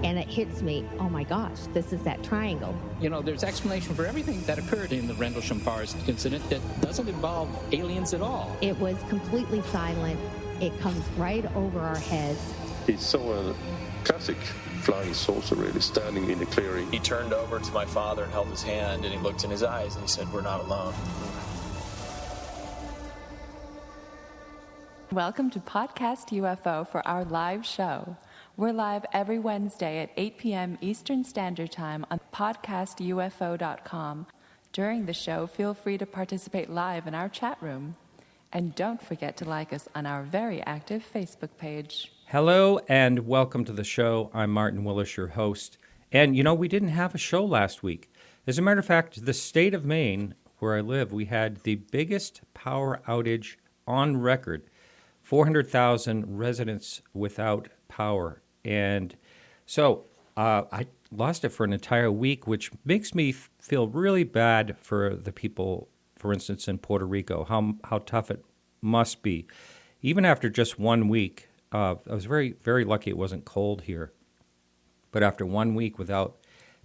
and it hits me, oh my gosh, this is that triangle. You know, there's explanation for everything that occurred in the Rendlesham forest incident that doesn't involve aliens at all. It was completely silent. It comes right over our heads. He saw a classic flying saucer really standing in the clearing. He turned over to my father and held his hand, and he looked in his eyes and he said, "We're not alone." Welcome to Podcast UFO for our live show. We're live every Wednesday at 8 p.m. Eastern Standard Time on podcastufo.com. During the show, feel free to participate live in our chat room. And don't forget to like us on our very active Facebook page. Hello and welcome to the show. I'm Martin Willis, your host. And you know, we didn't have a show last week. As a matter of fact, the state of Maine, where I live, we had the biggest power outage on record. 400,000 residents without power. And so I lost it for an entire week, which makes me feel really bad for the people, for instance, in Puerto Rico, how tough it must be. Even after just 1 week, I was very, very lucky it wasn't cold here. But after 1 week without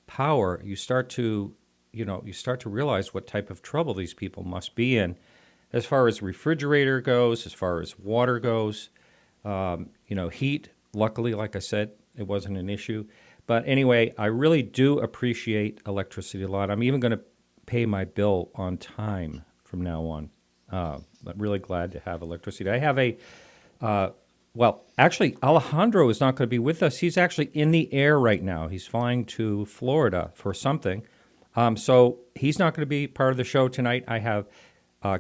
power, you start to realize what type of trouble these people must be in. As far as refrigerator goes, as far as water goes, heat, luckily, like I said, it wasn't an issue. But anyway, I really do appreciate electricity a lot. I'm even going to pay my bill on time from now on. I'm really glad to have electricity. I have actually, Alejandro is not going to be with us. He's actually in the air right now. He's flying to Florida for something. So he's not going to be part of the show tonight. I have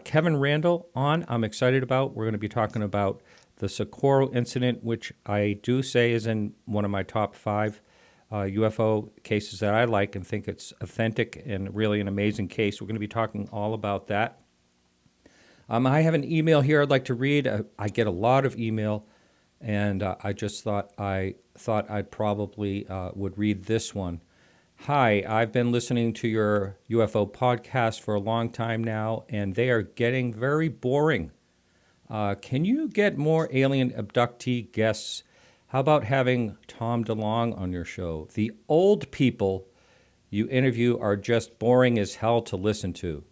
Kevin Randle on, I'm excited about. We're going to be talking about the Socorro incident, which I do say is in one of my top 5 UFO cases that I like and think it's authentic and really an amazing case. We're going to be talking all about that. I have an email here I'd like to read. I get a lot of email, and I just thought I'd probably would read this one. Hi, I've been listening to your UFO podcast for a long time now, and they are getting very boring. Can you get more alien abductee guests? How about having Tom DeLonge on your show? The old people you interview are just boring as hell to listen to.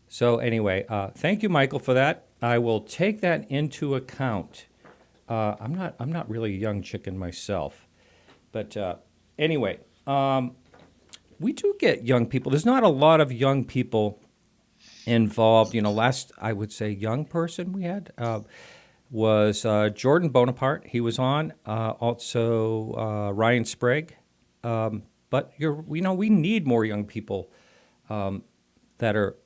So anyway, thank you, Michael, for that. I will take that into account. I'm not really a young chicken myself, but anyway. We do get young people. There's not a lot of young people involved. You know, last, I would say, young person we had was Jordan Bonaparte. He was on. Also, Ryan Sprague. But, we need more young people that are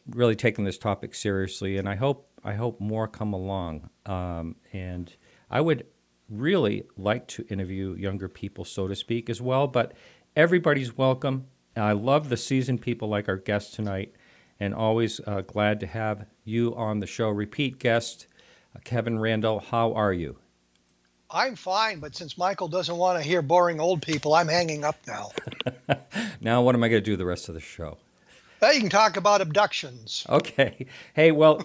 really taking this topic seriously. And I hope more come along. And I would really like to interview younger people, so to speak, as well. But everybody's welcome. I love the seasoned people like our guest tonight, and always glad to have you on the show. Repeat guest, Kevin Randle, how are you? I'm fine, but since Michael doesn't want to hear boring old people, I'm hanging up now. Now what am I going to do the rest of the show? Well, you can talk about abductions. Okay. Hey, well,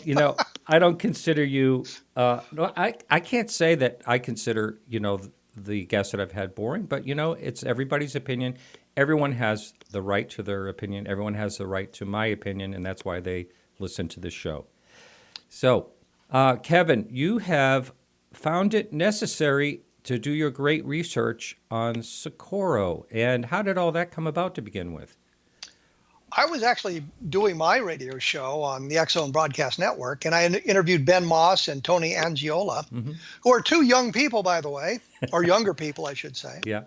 I don't consider you, I can't say that I consider, the guests that I've had boring, but it's everybody's opinion. Everyone has the right to their opinion. Everyone has the right to my opinion, and that's why they listen to this show. So, Kevin, you have found it necessary to do your great research on Socorro. And how did all that come about to begin with? I was actually doing my radio show on the X-Zone Broadcast Network, and I interviewed Ben Moss and Tony Angiola, who are 2 young people, by the way, or younger people, I should say. Yeah.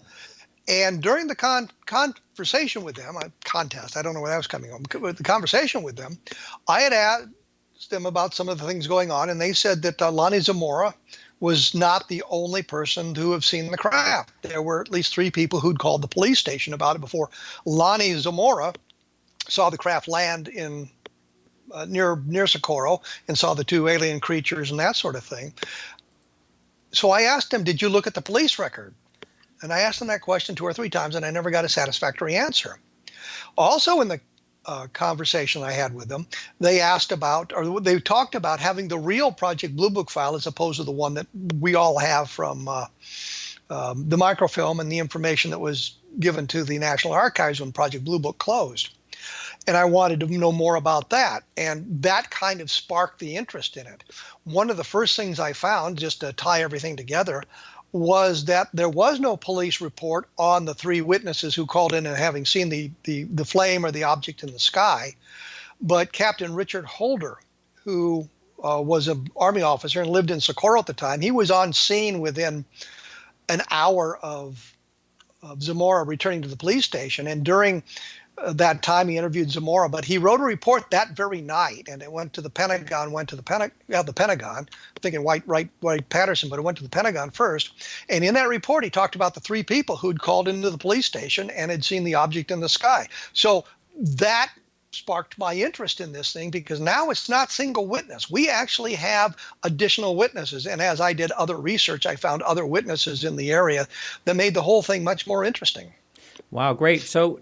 And during the conversation with them, contest, I don't know where that was coming from, with the conversation with them, I had asked them about some of the things going on, and they said that Lonnie Zamora was not the only person to have seen the craft. There were at least 3 people who'd called the police station about it before Lonnie Zamora saw the craft land in near Socorro and saw the 2 alien creatures and that sort of thing. So I asked him, did you look at the police record? And I asked him that question 2 or 3 times, and I never got a satisfactory answer. Also in the conversation I had with them, they asked about, or they talked about having the real Project Blue Book file as opposed to the one that we all have from the microfilm and the information that was given to the National Archives when Project Blue Book closed. And I wanted to know more about that. And that kind of sparked the interest in it. One of the first things I found, just to tie everything together, was that there was no police report on the 3 witnesses who called in and having seen the flame or the object in the sky. But Captain Richard Holder, who was an Army officer and lived in Socorro at the time, he was on scene within an hour of Zamora returning to the police station. And during that time, he interviewed Zamora, but he wrote a report that very night, and it went to the Pentagon. I'm thinking White Patterson, but it went to the Pentagon first. And in that report, he talked about the 3 people who'd called into the police station and had seen the object in the sky. So that sparked my interest in this thing, because now it's not single witness. We actually have additional witnesses. And as I did other research, I found other witnesses in the area that made the whole thing much more interesting. Wow, great. So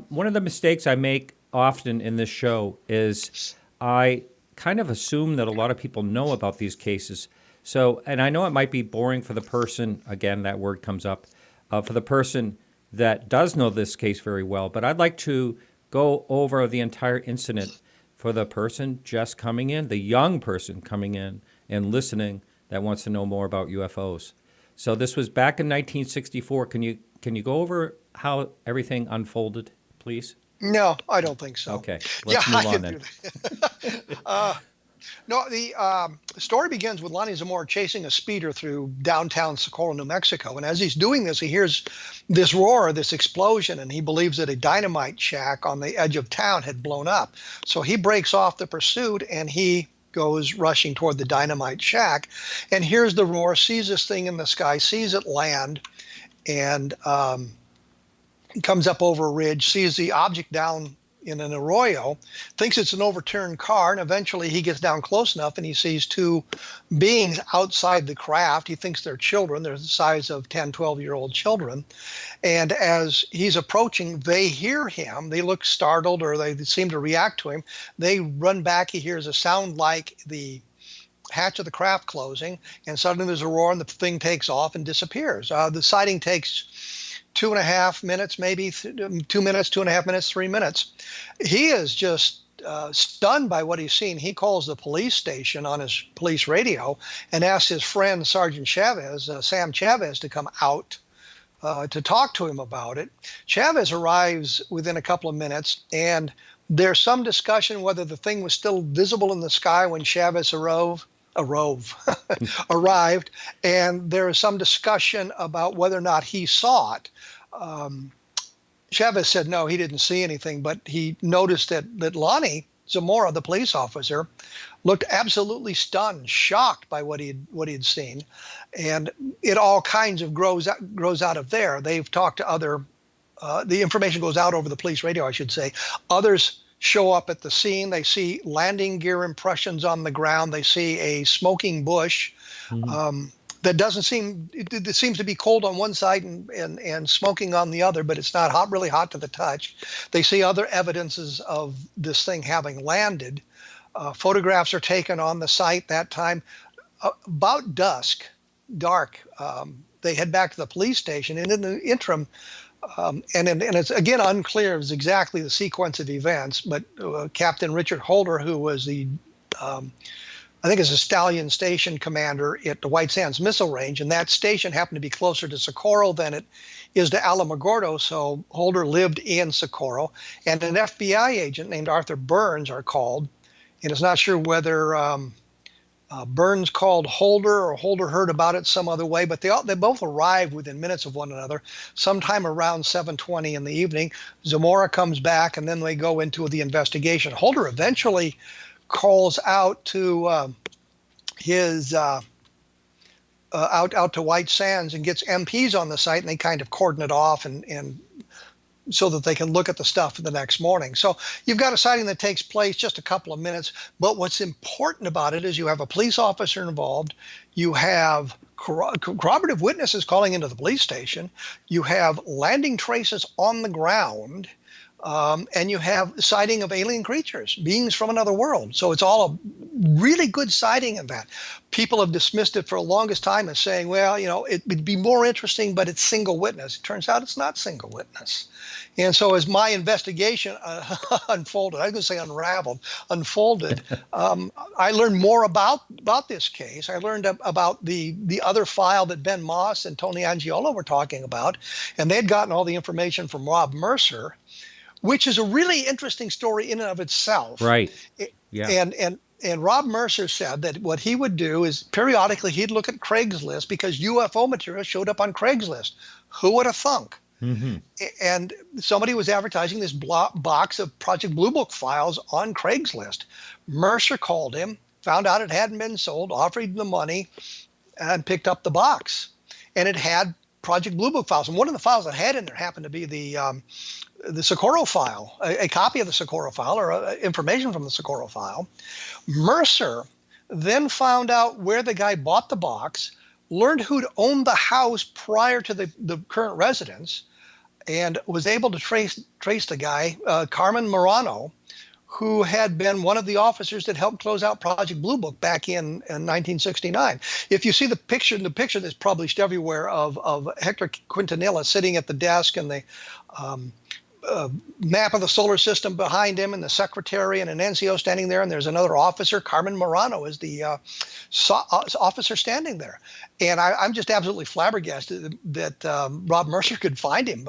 one of the mistakes I make often in this show is I kind of assume that a lot of people know about these cases. So, and I know it might be boring for the person, again, that word comes up, for the person that does know this case very well, but I'd like to go over the entire incident for the person just coming in, the young person coming in and listening that wants to know more about UFOs. So this was back in 1964. Can you go over how everything unfolded, please? No, I don't think so. Okay, let's move on then. No, the story begins with Lonnie Zamora chasing a speeder through downtown Socorro, New Mexico. And as he's doing this, he hears this roar, this explosion, and he believes that a dynamite shack on the edge of town had blown up. So he breaks off the pursuit, and he goes rushing toward the dynamite shack, and hears the roar, sees this thing in the sky, sees it land, and comes up over a ridge, sees the object down in an arroyo, thinks it's an overturned car, and eventually he gets down close enough and he sees 2 beings outside the craft. He thinks they're children. They're the size of 10, 12-year-old children. And as he's approaching, they hear him. They look startled, or they seem to react to him. They run back. He hears a sound like the hatch of the craft closing, and suddenly there's a roar and the thing takes off and disappears. The sighting takes 2.5 minutes, maybe 2 minutes, 2.5 minutes, 3 minutes. He is just stunned by what he's seen. He calls the police station on his police radio and asks his friend, Sergeant Chavez, Sam Chavez, to come out to talk to him about it. Chavez arrives within a couple of minutes, and there's some discussion whether the thing was still visible in the sky when Chavez arrived, and there is some discussion about whether or not he saw it. Chavez said no, he didn't see anything, but he noticed that Lonnie Zamora, the police officer, looked absolutely stunned, shocked by what he had seen, and it all kinds of grows out of there. They've talked to other. The information goes out over the police radio, I should say. Others show up at the scene. They see landing gear impressions on the ground. They see a smoking bush that doesn't seem, it seems to be cold on one side and smoking on the other, but it's not hot, really hot to the touch. They see other evidences of this thing having landed. Photographs are taken on the site that time. About dark, they head back to the police station, and in the interim, and it's again unclear as exactly the sequence of events, but Captain Richard Holder, who was the, I think is a Stallion Station commander at the White Sands Missile Range, and that station happened to be closer to Socorro than it is to Alamogordo, so Holder lived in Socorro, and an FBI agent named Arthur Burns are called, and it's not sure whether Burns called Holder or Holder heard about it some other way, but they both arrived within minutes of one another. Sometime around 7:20 in the evening, Zamora comes back, and then they go into the investigation. Holder eventually calls out to his out to White Sands and gets MPs on the site, and they kind of cordon it off and so that they can look at the stuff the next morning. So you've got a sighting that takes place just a couple of minutes, but what's important about it is you have a police officer involved, you have corroborative witnesses calling into the police station, you have landing traces on the ground, and you have sighting of alien creatures, beings from another world. So it's all a really good sighting of that. People have dismissed it for the longest time as saying, well, it would be more interesting, but it's single witness. It turns out it's not single witness. And so as my investigation unfolded, I was going to say unfolded, I learned more about this case. I learned about the other file that Ben Moss and Tony Angiolo were talking about, and they'd gotten all the information from Rob Mercer, which is a really interesting story in and of itself. Right. Yeah. And Rob Mercer said that what he would do is periodically he'd look at Craigslist because UFO material showed up on Craigslist. Who would have thunk? Mm-hmm. And somebody was advertising this box of Project Blue Book files on Craigslist. Mercer called him, found out it hadn't been sold, offered him the money, and picked up the box. And it had Project Blue Book files. And one of the files it had in there happened to be the Socorro file, a copy of the Socorro file or information from the Socorro file. Mercer then found out where the guy bought the box, learned who'd owned the house prior to the current residence, and was able to trace the guy, Carmen Morano, who had been one of the officers that helped close out Project Blue Book back in 1969. If you see the picture that's published everywhere of Hector Quintanilla sitting at the desk and the map of the solar system behind him and the secretary and an NCO standing there, and there's another officer, Carmen Morano is the officer standing there. And I'm just absolutely flabbergasted that Rob Mercer could find him,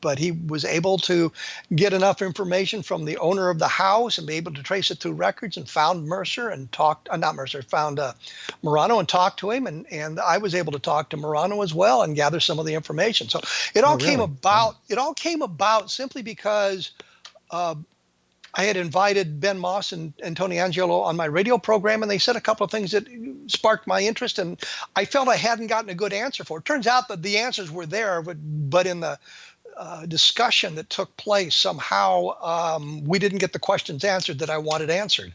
but he was able to get enough information from the owner of the house and be able to trace it through records and found Mercer and found Morano and talked to him, and I was able to talk to Morano as well and gather some of the information. So it all came about simply because I had invited Ben Moss and Tony Angiolo on my radio program, and they said a couple of things that sparked my interest, and I felt I hadn't gotten a good answer for it. Turns out that the answers were there, but in the discussion that took place, somehow we didn't get the questions answered that I wanted answered.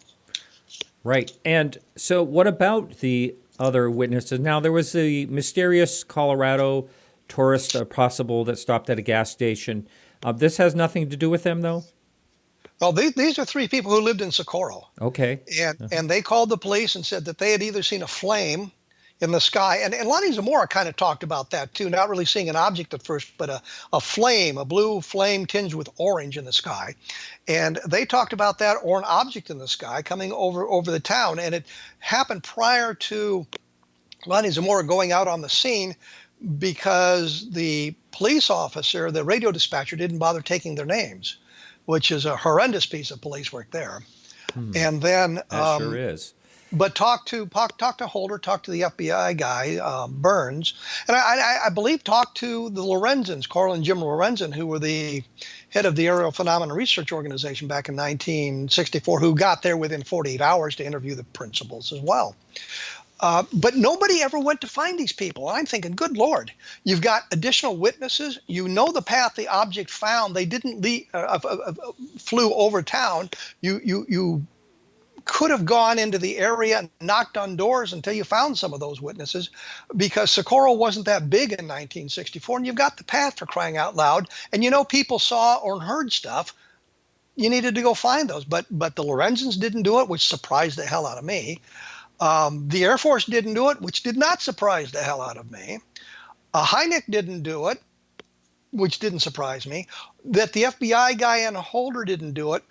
Right. And so what about the other witnesses? Now, there was the mysterious Colorado tourist possible that stopped at a gas station. This has nothing to do with them, though? Well, these are three people who lived in Socorro. Okay. And they called the police and said that they had either seen a flame in the sky. And Lonnie Zamora kind of talked about that, too, not really seeing an object at first, but a flame, a blue flame tinged with orange in the sky. And they talked about that, or an object in the sky coming over the town. And it happened prior to Lonnie Zamora going out on the scene because the police officer, the radio dispatcher, didn't bother taking their names, which is a horrendous piece of police work there. And then that sure is. But talk to Holder, talk to the FBI guy, Burns, and I believe talked to the Lorenzens, Carl and Jim Lorenzen, who were the head of the Aerial Phenomena Research Organization back in 1964, who got there within 48 hours to interview the principals as well. But nobody ever went to find these people. I'm thinking, good Lord, you've got additional witnesses. You know the path the object found. They didn't flew over town. You could have gone into the area and knocked on doors until you found some of those witnesses, because Socorro wasn't that big in 1964. And you've got the path, for crying out loud. And people saw or heard stuff. You needed to go find those. But the Lorenzens didn't do it, which surprised the hell out of me. The Air Force didn't do it, which did not surprise the hell out of me. Hynek didn't do it, which didn't surprise me. That the FBI guy and Holder didn't do it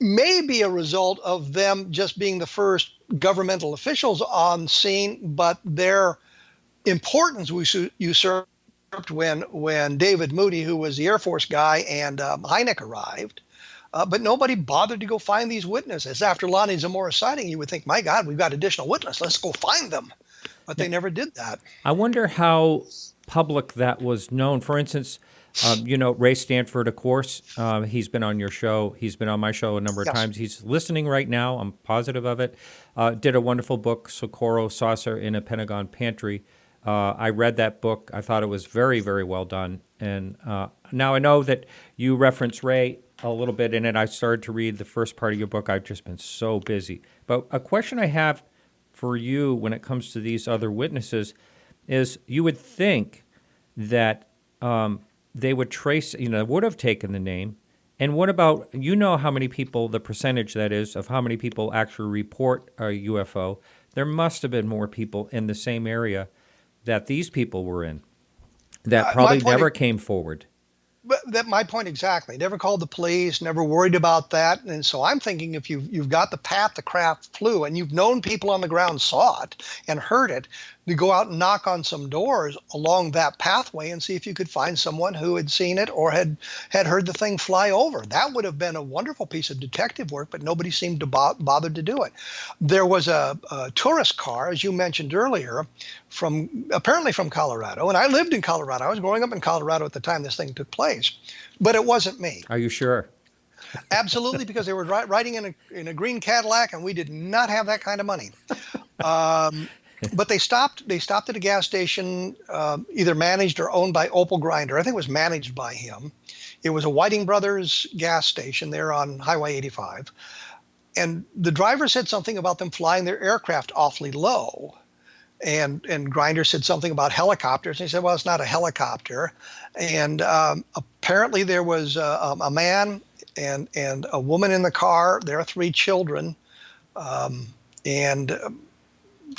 may be a result of them just being the first governmental officials on scene, but their importance was usurped when David Moody, who was the Air Force guy, and Hynek arrived. But nobody bothered to go find these witnesses. After Lonnie Zamora's sighting, you would think, my God, we've got additional witnesses. Let's go find them. But they never did that. I wonder how public that was known. For instance, Ray Stanford, of course, he's been on your show. He's been on my show a number of times. He's listening right now. I'm positive of it. Did a wonderful book, Socorro Saucer in a Pentagon Pantry. I read that book. I thought it was very, very well done. And now I know that you reference Ray a little bit in it. I started to read the first part of your book. I've just been so busy. But a question I have for you when it comes to these other witnesses is, you would think that they would trace, would have taken the name And what about, you know how many people, the percentage that is, of how many people actually report a UFO? There must have been more people in the same area that these people were in that probably never came forward. But that my point exactly. Never called the police, never worried about that. And so I'm thinking if you've got the path the craft flew and you've known people on the ground saw it and heard it, you go out and knock on some doors along that pathway and see if you could find someone who had seen it or had heard the thing fly over. That would have been a wonderful piece of detective work, but nobody seemed to bother to do it. There was a tourist car, as you mentioned earlier, apparently from Colorado. And I lived in Colorado. I was growing up in Colorado at the time this thing took place. But it wasn't me. Are you sure? Absolutely, because they were riding in a green Cadillac, and we did not have that kind of money. But they stopped at a gas station, either managed or owned by Opal Grinder. I think it was managed by him. It was a Whiting Brothers gas station there on Highway 85. And the driver said something about them flying their aircraft awfully low. And Grinder said something about helicopters. And he said, well, it's not a helicopter. And apparently there was a man and a woman in the car. There are 3 children. And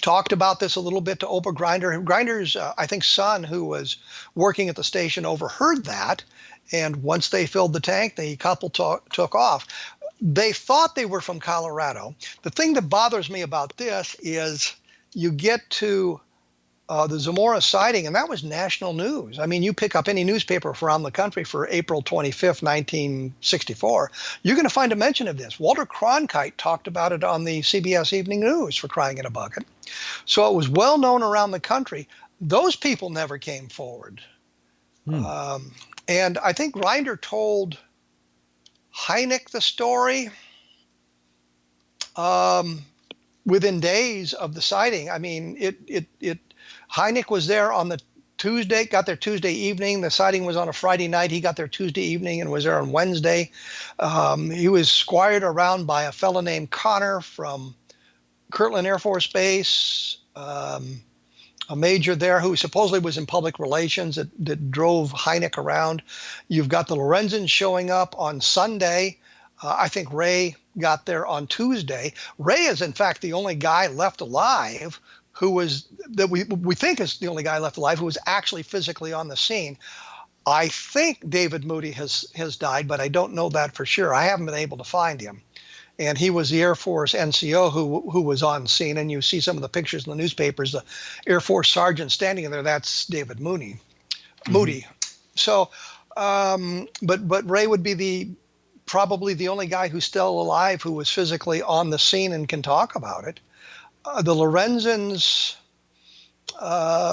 talked about this a little bit to Opal Grinder. Grinder's, I think, son, who was working at the station, overheard that. And once they filled the tank, the couple took off. They thought they were from Colorado. The thing that bothers me about this is you get to the Zamora sighting, and that was national news. I mean, you pick up any newspaper around the country for April 25th, 1964, you're going to find a mention of this. Walter Cronkite talked about it on the CBS Evening News, for crying in a bucket. So it was well known around the country. Those people never came forward. And I think Grinder told Hynek the story within days of the sighting. I mean, Hynek was there on the Tuesday, got there Tuesday evening. The sighting was on a Friday night. He got there Tuesday evening and was there on Wednesday. He was squired around by a fellow named Connor from Kirtland Air Force Base, a major there who supposedly was in public relations that drove Hynek around. You've got the Lorenzens showing up on Sunday. I think Ray got there on Tuesday. Ray is, in fact, the only guy left alive that we think is the only guy left alive who was actually physically on the scene. I think David Moody has died, but I don't know that for sure. I haven't been able to find him. And he was the Air Force NCO who was on scene. And you see some of the pictures in the newspapers, the Air Force sergeant standing there, that's David Moody. So, but Ray would be probably the only guy who's still alive who was physically on the scene and can talk about it. The Lorenzens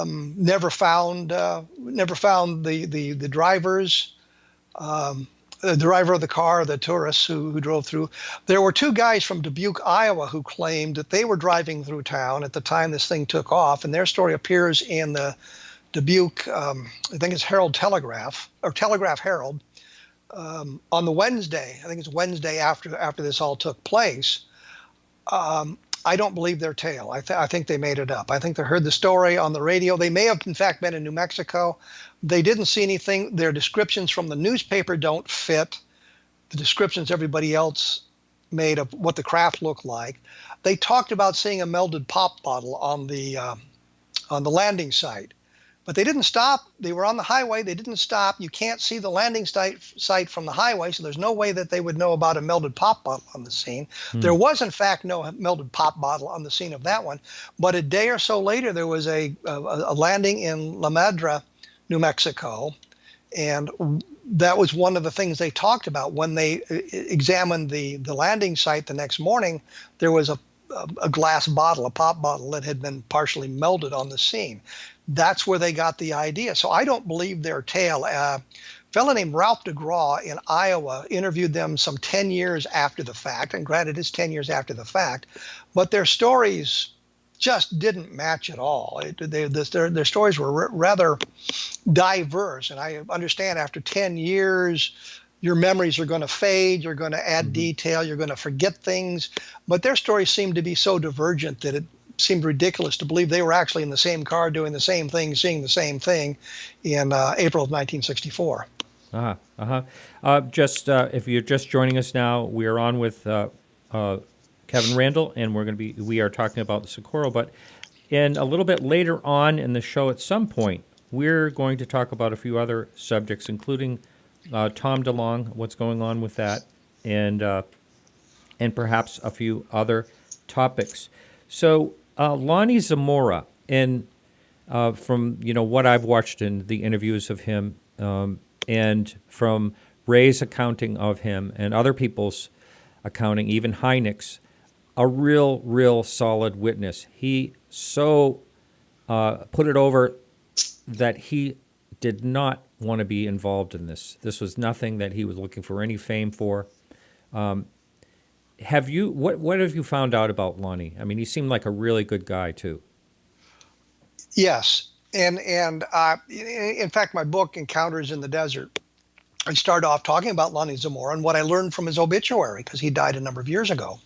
never found the drivers, the driver of the car, the tourists who drove through. There were 2 guys from Dubuque, Iowa, who claimed that they were driving through town at the time this thing took off, and their story appears in the Dubuque, I think it's Herald Telegraph or Telegraph Herald, on the Wednesday. I think it's Wednesday after this all took place. I don't believe their tale. I think they made it up. I think they heard the story on the radio. They may have, in fact, been in New Mexico. They didn't see anything. Their descriptions from the newspaper don't fit the descriptions everybody else made of what the craft looked like. They talked about seeing a melted pop bottle on the landing site. But they didn't stop. They were on the highway. They didn't stop. You can't see the landing site from the highway, so there's no way that they would know about a melted pop bottle on the scene. There was, in fact, no melted pop bottle on the scene of that one. But a day or so later, there was a landing in La Madre, New Mexico, and that was one of the things they talked about when they examined the landing site the next morning. There was a glass bottle, a pop bottle that had been partially melted on the scene. That's where they got the idea. So I don't believe their tale. A fellow named Ralph DeGraw in Iowa interviewed them some 10 years after the fact, and granted it's 10 years after the fact, but their stories just didn't match at all. Their stories were rather diverse, and I understand after 10 years, your memories are going to fade, you're going to add detail, you're going to forget things, but their stories seemed to be so divergent that it seemed ridiculous to believe they were actually in the same car doing the same thing, seeing the same thing in April of 1964. Just if you're just joining us now, we are on with Kevin Randle, and we are talking about the Socorro. But in a little bit later on in the show, at some point, we're going to talk about a few other subjects, including Tom DeLonge, what's going on with that, and perhaps a few other topics. So Lonnie Zamora, and from what I've watched in the interviews of him, and from Ray's accounting of him and other people's accounting, even Hynek's, a real solid witness. He so put it over that he did not want to be involved in this. This was nothing that he was looking for any fame for. What have you found out about Lonnie? I mean, he seemed like a really good guy too. Yes. And in fact, my book, Encounters in the Desert, I started off talking about Lonnie Zamora and what I learned from his obituary, because he died a number of years ago.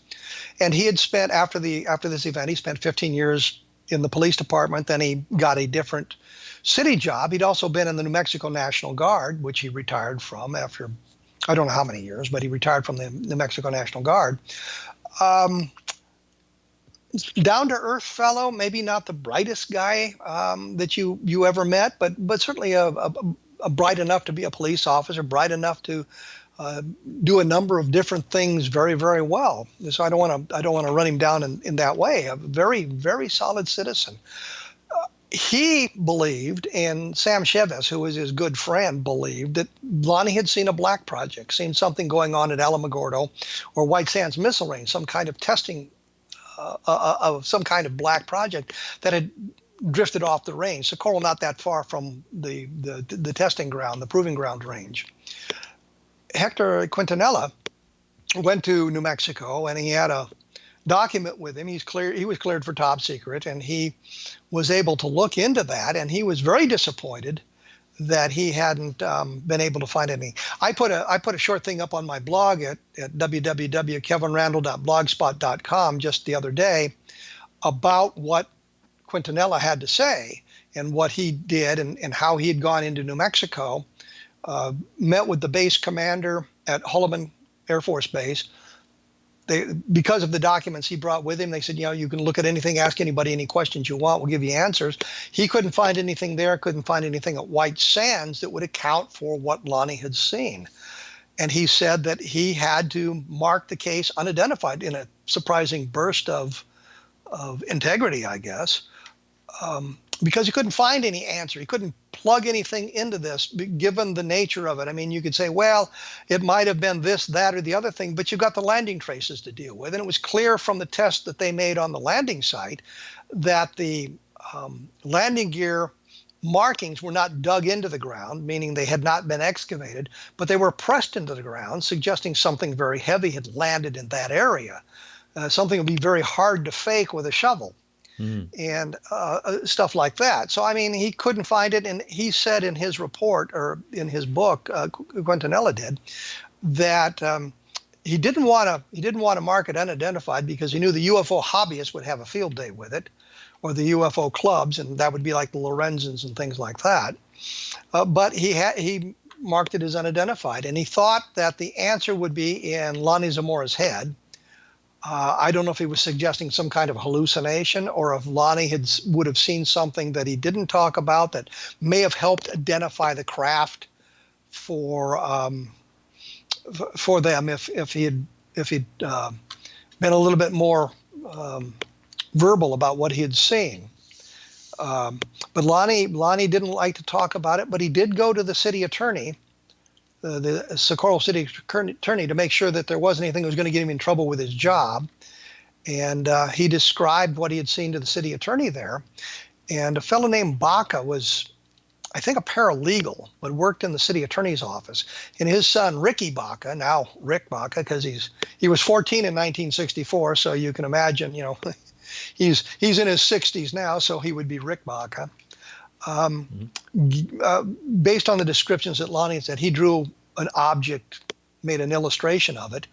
And he had spent, after this event, he spent 15 years in the police department. Then he got a different city job. He'd also been in the New Mexico National Guard, which he retired from after, I don't know how many years, but he retired from the New Mexico National Guard. Down-to-earth fellow, maybe not the brightest guy that you ever met, but certainly a bright enough to be a police officer, bright enough to do a number of different things very, very well. So I don't want to run him down in that way. A very, very solid citizen. He believed, and Sam Cheves, who was his good friend, believed that Lonnie had seen a black project, seen something going on at Alamogordo or White Sands Missile Range, some kind of testing of some kind of black project that had drifted off the range. Socorro not that far from the testing ground, the proving ground range. Hector Quintanilla went to New Mexico, and he had a document with him. He was cleared for top secret, and he was able to look into that, and he was very disappointed that he hadn't been able to find any. I put a short thing up on my blog at www.kevinrandle.blogspot.com just the other day about what Quintanilla had to say and what he did and how he had gone into New Mexico, met with the base commander at Holloman Air Force Base. Because of the documents he brought with him, they said, you can look at anything, ask anybody any questions you want, we'll give you answers. He couldn't find anything there, couldn't find anything at White Sands that would account for what Lonnie had seen. And he said that he had to mark the case unidentified in a surprising burst of integrity, I guess, because he couldn't find any answer. He couldn't plug anything into this, given the nature of it. I mean, you could say, well, it might have been this, that, or the other thing, but you've got the landing traces to deal with. And it was clear from the test that they made on the landing site that the landing gear markings were not dug into the ground, meaning they had not been excavated, but they were pressed into the ground, suggesting something very heavy had landed in that area. Something would be very hard to fake with a shovel. And stuff like that. So, I mean, he couldn't find it. And he said in his report, or in his book, Quintanilla did, that he didn't want to mark it unidentified because he knew the UFO hobbyists would have a field day with it, or the UFO clubs, and that would be like the Lorenzens and things like that. But he marked it as unidentified, and he thought that the answer would be in Lonnie Zamora's head. I don't know if he was suggesting some kind of hallucination, or if Lonnie would have seen something that he didn't talk about that may have helped identify the craft for them if he'd been a little bit more verbal about what he had seen. But Lonnie didn't like to talk about it, but he did go to the city attorney, the Socorro city attorney, to make sure that there wasn't anything that was going to get him in trouble with his job. And he described what he had seen to the city attorney there. And a fellow named Baca was, I think, a paralegal, but worked in the city attorney's office. And his son, Ricky Baca, now Rick Baca, because he was 14 in 1964, so you can imagine, he's in his 60s now, so he would be Rick Baca. Based on the descriptions that Lonnie said, he drew an object, made an illustration of it.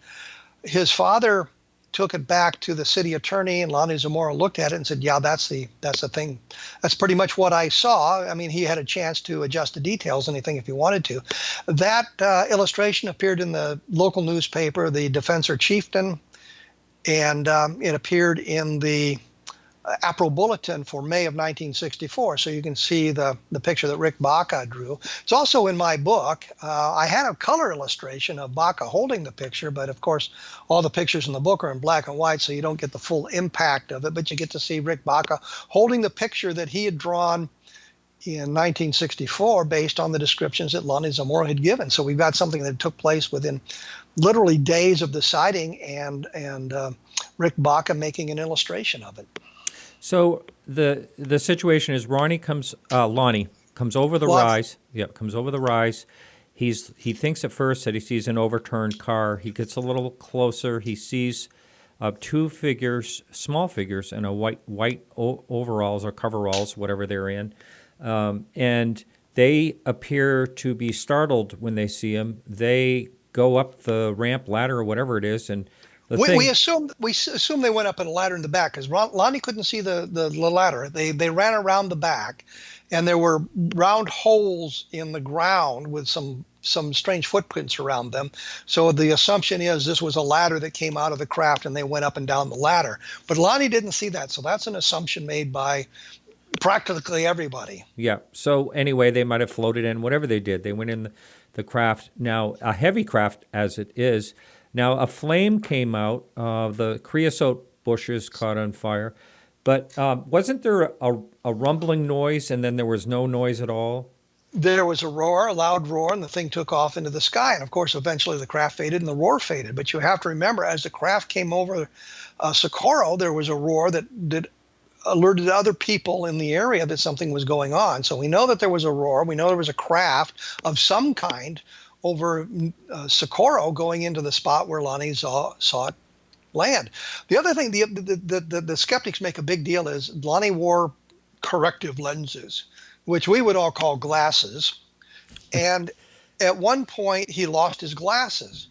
His father took it back to the city attorney, and Lonnie Zamora looked at it and said, "Yeah, that's the thing. That's pretty much what I saw." I mean, he had a chance to adjust the details, anything if he wanted to. That illustration appeared in the local newspaper, the Defensor Chieftain, and it appeared in the April Bulletin for May of 1964. So you can see the picture that Rick Baca drew. It's also in my book. I had a color illustration of Baca holding the picture, but of course all the pictures in the book are in black and white, so you don't get the full impact of it, but you get to see Rick Baca holding the picture that he had drawn in 1964 based on the descriptions that Lonnie Zamora had given. So we've got something that took place within literally days of the sighting, and Rick Baca making an illustration of it. So the situation is Lonnie comes over the rise. Yeah, comes over the rise. He thinks at first that he sees an overturned car. He gets a little closer. He sees two figures, small figures, in a white overalls or coveralls, whatever they're in, and they appear to be startled when they see him. They go up the ramp, ladder, or whatever it is, and we assume they went up in a ladder in the back, because Lonnie couldn't see the ladder. They ran around the back, and there were round holes in the ground with some strange footprints around them. So the assumption is this was a ladder that came out of the craft, and they went up and down the ladder. But Lonnie didn't see that, so that's an assumption made by practically everybody. Yeah. So anyway, they might have floated in. Whatever they did, they went in the craft. Now, a heavy craft as it is. Now, a flame came out. The creosote bushes caught on fire. But wasn't there a rumbling noise, and then there was no noise at all? There was a roar, a loud roar, and the thing took off into the sky. And, of course, eventually the craft faded and the roar faded. But you have to remember, as the craft came over Socorro, there was a roar that alerted other people in the area that something was going on. So we know that there was a roar. We know there was a craft of some kind over Socorro going into the spot where Lonnie saw it land. The other thing the skeptics make a big deal is Lonnie wore corrective lenses, which we would all call glasses. And at one point he lost his glasses.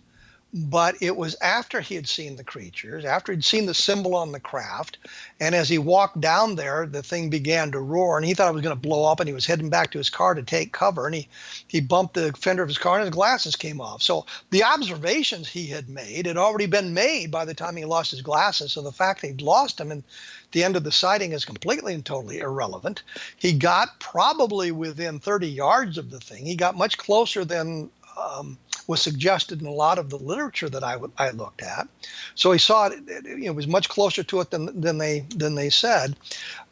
But it was after he had seen the creatures, after he'd seen the symbol on the craft, and as he walked down there, the thing began to roar, and he thought it was going to blow up, and he was heading back to his car to take cover, and he bumped the fender of his car, and his glasses came off. So the observations he had made had already been made by the time he lost his glasses, so the fact that he'd lost them at the end of the sighting is completely and totally irrelevant. He got probably within 30 yards of the thing. He got much closer than was suggested in a lot of the literature that I looked at. So he saw it. It was much closer to it than they said.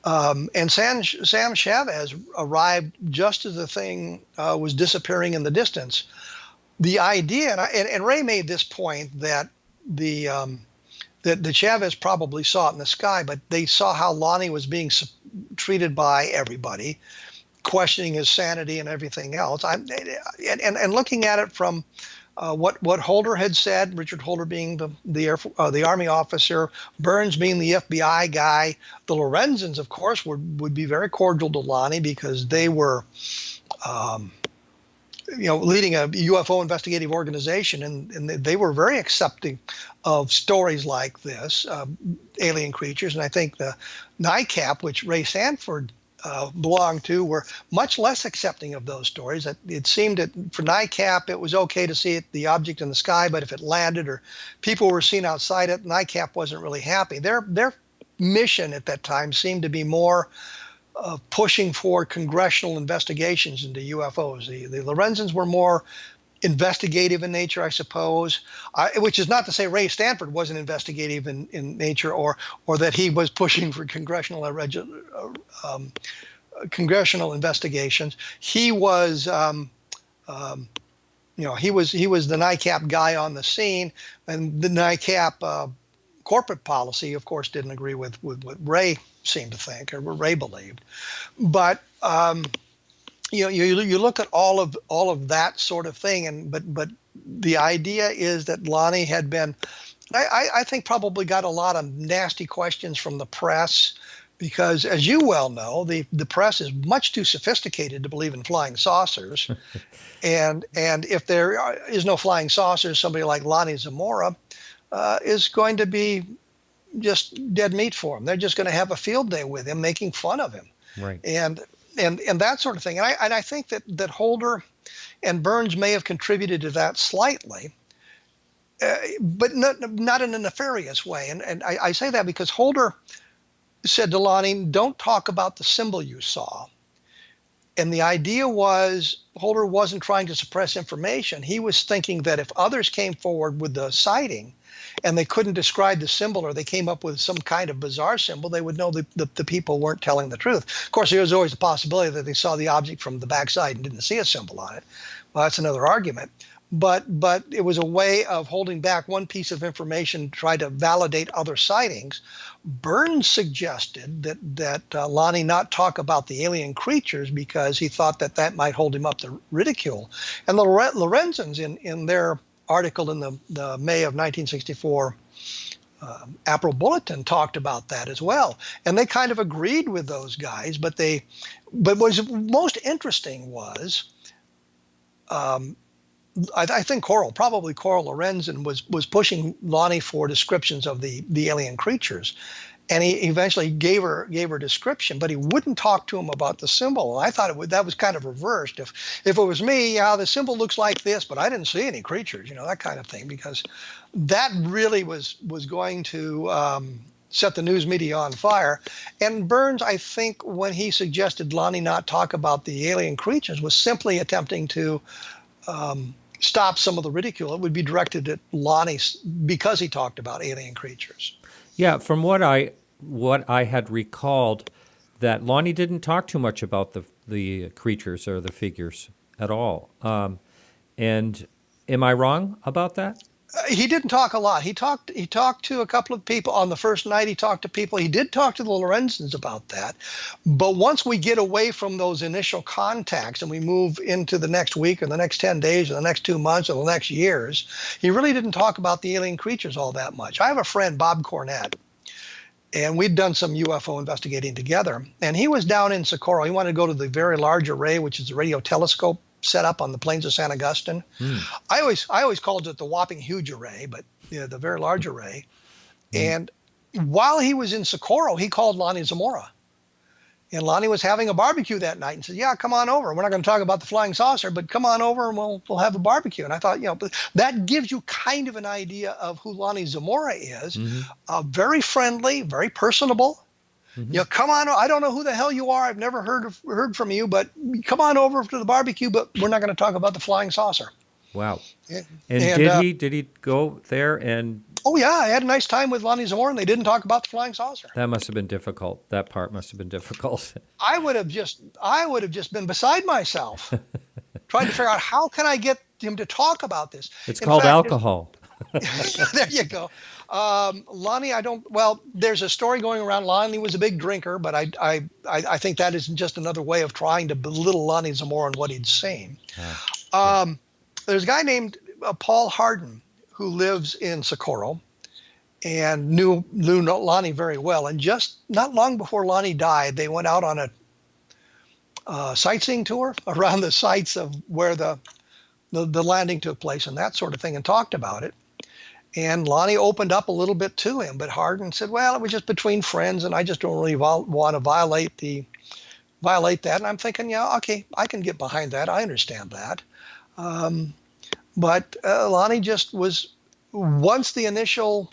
And Sam Chavez arrived just as the thing was disappearing in the distance. The idea, and Ray made this point, that that Chavez probably saw it in the sky, but they saw how Lonnie was being treated by everybody, questioning his sanity and everything else. And looking at it from what Holder had said, Richard Holder being the Army officer, Burns being the FBI guy, the Lorenzens, of course, would be very cordial to Lonnie because they were, leading a UFO investigative organization, and they were very accepting of stories like this, alien creatures. And I think the NICAP, which Ray Stanford belonged to, were much less accepting of those stories. It seemed that for NICAP it was okay to see the object in the sky, but if it landed or people were seen outside it, NICAP wasn't really happy. Their mission at that time seemed to be more pushing for congressional investigations into UFOs. The Lorenzens were more investigative in nature, I suppose, which is not to say Ray Stanford wasn't investigative in nature, or that he was pushing for congressional investigations. He was, he was the NICAP guy on the scene, and the NICAP corporate policy, of course, didn't agree with what Ray seemed to think or what Ray believed, but. You look at all of that sort of thing, but the idea is that Lonnie had been, I think, probably got a lot of nasty questions from the press, because, as you well know, the press is much too sophisticated to believe in flying saucers, and if there is no flying saucers, somebody like Lonnie Zamora is going to be just dead meat for him. They're just going to have a field day with him, making fun of him, Right. and that sort of thing. And I think that Holder and Burns may have contributed to that slightly, but not in a nefarious way. And I say that because Holder said to Lonnie, "Don't talk about the symbol you saw." And the idea was Holder wasn't trying to suppress information. He was thinking that if others came forward with the sighting and they couldn't describe the symbol, or they came up with some kind of bizarre symbol, they would know the people weren't telling the truth. Of course, there was always the possibility that they saw the object from the backside and didn't see a symbol on it. Well, that's another argument. But it was a way of holding back one piece of information to try to validate other sightings. Burns suggested that Lonnie not talk about the alien creatures because he thought that might hold him up to ridicule. And the Lorenzens, in their article in the May of 1964 April Bulletin, talked about that as well. And they kind of agreed with those guys. But what was most interesting was, I think probably Coral Lorenzen was pushing Lonnie for descriptions of the alien creatures, and he eventually gave her a description, but he wouldn't talk to him about the symbol. And I thought that was kind of reversed. If it was me, the symbol looks like this, but I didn't see any creatures, that kind of thing, because that really was going to set the news media on fire. And Burns, I think, when he suggested Lonnie not talk about the alien creatures, was simply attempting to stop some of the ridicule. It would be directed at Lonnie because he talked about alien creatures. Yeah, from what I had recalled, that Lonnie didn't talk too much about the creatures or the figures at all. And am I wrong about that? He didn't talk a lot. He talked to a couple of people on the first night. He talked to people. He did talk to the Lorenzens about that. But once we get away from those initial contacts and we move into the next week or the next 10 days or the next 2 months or the next years, he really didn't talk about the alien creatures all that much. I have a friend, Bob Cornett, and we'd done some UFO investigating together. And he was down in Socorro. He wanted to go to the Very Large Array, which is a radio telescope set up on the plains of San Augustine. I always called it the Whopping Huge Array, but the Very Large Array. And while he was in Socorro, he called Lonnie Zamora. And Lonnie was having a barbecue that night and said, "Yeah, come on over. We're not going to talk about the flying saucer, but come on over and we'll have a barbecue." And I thought, that gives you kind of an idea of who Lonnie Zamora is. Very friendly, very personable. Come on. I don't know who the hell you are. I've never heard from you, but come on over to the barbecue. But we're not going to talk about the flying saucer. Wow. And did he go there and? Oh yeah, I had a nice time with Lonnie Zamora, and they didn't talk about the flying saucer. That must have been difficult. That part must have been difficult. I would have just been beside myself, trying to figure out how can I get him to talk about this. It's called alcohol. There you go. Lonnie, there's a story going around. Lonnie was a big drinker, but I think that is just another way of trying to belittle Lonnie Zamora and what he'd seen. There's a guy named Paul Hardin who lives in Socorro and knew Lonnie very well. And just not long before Lonnie died, they went out on a sightseeing tour around the sites of where the landing took place and that sort of thing, and talked about it. And Lonnie opened up a little bit to him, but Hardin said, "Well, it was just between friends, and I just don't really want to violate that." And I'm thinking, yeah, okay, I can get behind that. I understand that. But Lonnie just was, once the initial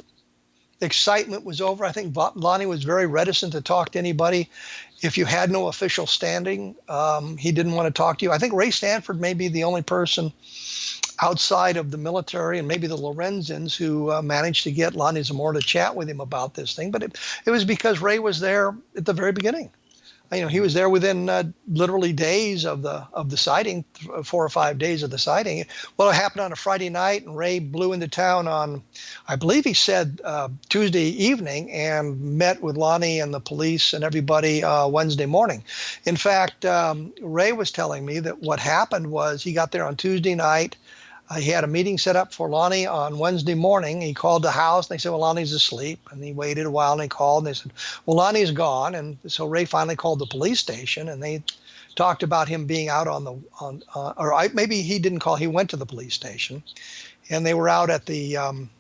excitement was over, I think Lonnie was very reticent to talk to anybody. If you had no official standing, he didn't want to talk to you. I think Ray Stanford may be the only person outside of the military and maybe the Lorenzens who managed to get Lonnie Zamora to chat with him about this thing. But it was because Ray was there at the very beginning. He was there within literally days of the sighting, 4 or 5 days of the sighting. Well, it happened on a Friday night, and Ray blew into town on, I believe he said Tuesday evening, and met with Lonnie and the police and everybody Wednesday morning. In fact, Ray was telling me that what happened was he got there on Tuesday night. He had a meeting set up for Lonnie on Wednesday morning. He called the house, and they said, "Well, Lonnie's asleep." And he waited a while, and he called, and they said, "Well, Lonnie's gone." And so Ray finally called the police station, and they talked about him being out maybe he didn't call. He went to the police station, and they were out at the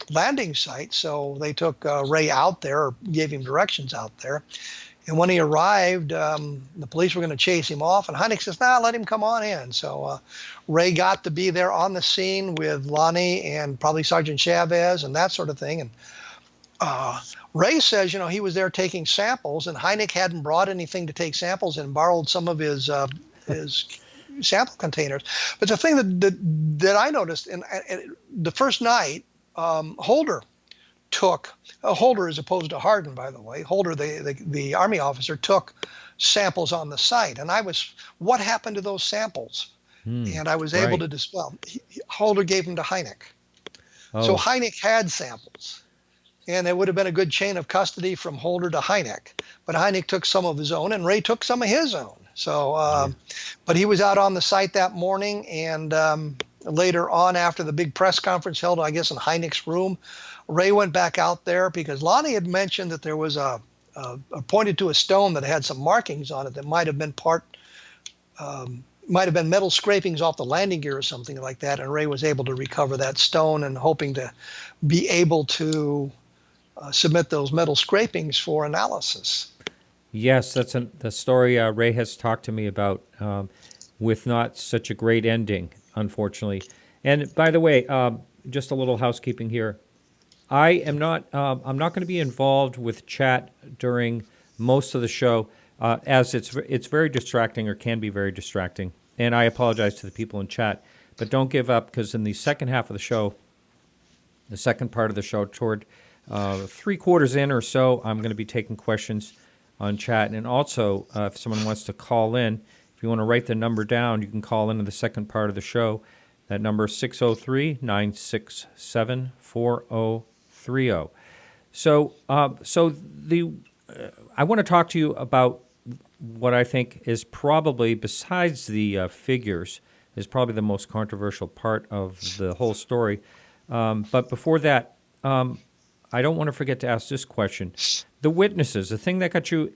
landing site. So they took Ray out there, or gave him directions out there. And when he arrived, the police were going to chase him off, and Hynek says, "Nah, let him come on in." So Ray got to be there on the scene with Lonnie and probably Sergeant Chavez and that sort of thing. And Ray says, he was there taking samples, and Hynek hadn't brought anything to take samples and borrowed some of his sample containers. But the thing that I noticed, and the first night, Holder took Holder, as opposed to Hardin, by the way. Holder, the Army officer, took samples on the site, and what happened to those samples? And I was able to Holder gave them to Hynek. Oh. So Hynek had samples, and it would have been a good chain of custody from Holder to Hynek. But Hynek took some of his own, and Ray took some of his own. So, but he was out on the site that morning, and later on, after the big press conference held, I guess, in Hynek's room, Ray went back out there because Lonnie had mentioned that there was pointed to a stone that had some markings on it that might have been metal scrapings off the landing gear or something like that. And Ray was able to recover that stone, and hoping to be able to submit those metal scrapings for analysis. Yes, that's the story Ray has talked to me about, with not such a great ending, unfortunately. And by the way, just a little housekeeping here. I am not. I'm not going to be involved with chat during most of the show, as it's very distracting, or can be very distracting. And I apologize to the people in chat, but don't give up, because in the second half of the show, the second part of the show, toward 3/4 in or so, I'm going to be taking questions on chat. And also, if someone wants to call in, if you want to write the number down, you can call into the second part of the show. That number is 603-967-4030. So I want to talk to you about what I think is probably, besides the figures, is probably the most controversial part of the whole story. But before that, I don't want to forget to ask this question. The witnesses, the thing that got you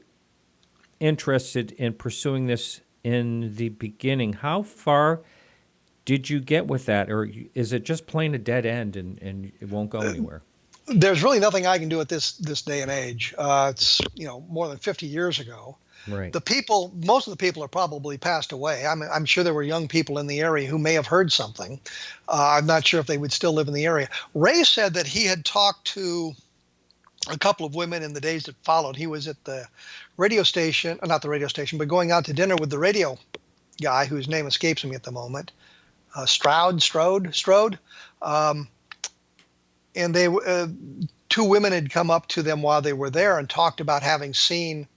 interested in pursuing this in the beginning, how far did you get with that? Or is it just plain a dead end and it won't go anywhere? There's really nothing I can do at this day and age. It's more than 50 years ago. Right. Most of the people are probably passed away. I'm sure there were young people in the area who may have heard something. I'm not sure if they would still live in the area. Ray said that he had talked to a couple of women in the days that followed. He was at the radio station, not the radio station, but going out to dinner with the radio guy whose name escapes me at the moment, Strode. And they two women had come up to them while they were there and talked about having seen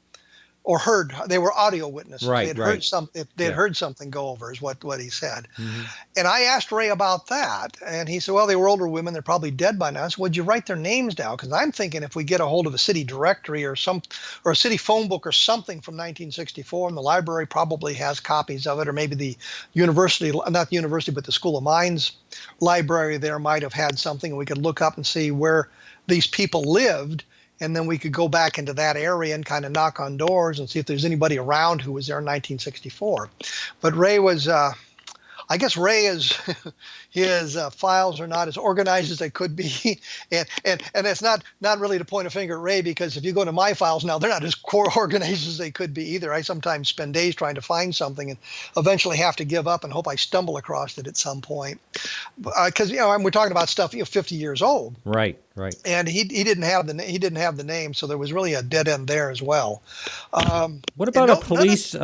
or heard. They were audio witnesses. Right, they had heard heard something go over, is what he said. Mm-hmm. And I asked Ray about that, and he said, well, they were older women. They're probably dead by now. I said, would you write their names down? Because I'm thinking if we get a hold of a city directory or a city phone book or something from 1964, and the library probably has copies of it, or maybe the university, not the university, but the School of Mines library there might have had something, and we could look up and see where these people lived. And then we could go back into that area and kind of knock on doors and see if there's anybody around who was there in 1964. But Ray was, I guess Ray is, his files are not as organized as they could be. And it's not really to point a finger at Ray, because if you go to my files now, they're not as organized as they could be either. I sometimes spend days trying to find something and eventually have to give up and hope I stumble across it at some point. Because, we're talking about stuff 50 years old. Right. And he didn't have the name, so there was really a dead end there as well. What about a police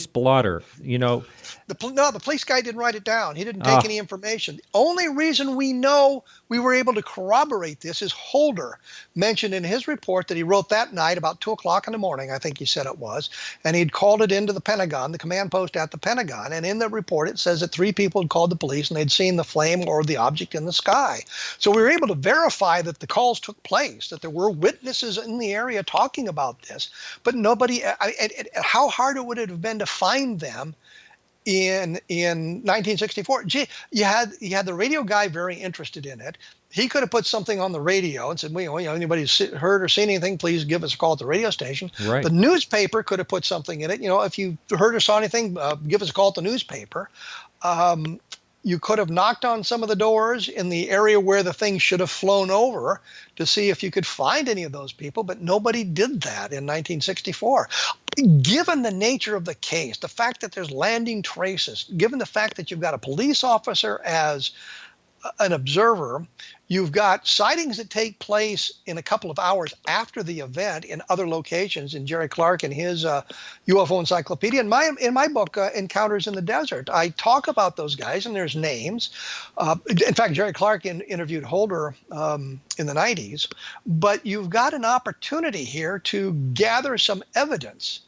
blotter? The police guy didn't write it down. He didn't take any information. The only reason we know we were able to corroborate this is Holder mentioned in his report that he wrote that night about 2:00 in the morning, I think he said it was, and he'd called it into the Pentagon, the command post at the Pentagon. And in the report, it says that 3 people had called the police and they'd seen the flame or the object in the sky. So we were able to verify that the calls took place, that there were witnesses in the area talking about this, but nobody, how hard it would have been to find them in 1964. Gee, you had the radio guy very interested in it. He could have put something on the radio and said, well, anybody heard or seen anything, please give us a call at the radio station. Right. The newspaper could have put something in it. If you heard or saw anything, give us a call at the newspaper. You could have knocked on some of the doors in the area where the thing should have flown over to see if you could find any of those people, but nobody did that in 1964. Given the nature of the case, the fact that there's landing traces, given the fact that you've got a police officer as an observer, you've got sightings that take place in a couple of hours after the event in other locations. In Jerry Clark and his UFO encyclopedia, in my book, Encounters in the Desert, I talk about those guys, and there's names. In fact, Jerry Clark interviewed Holder in the 90s. But you've got an opportunity here to gather some evidence,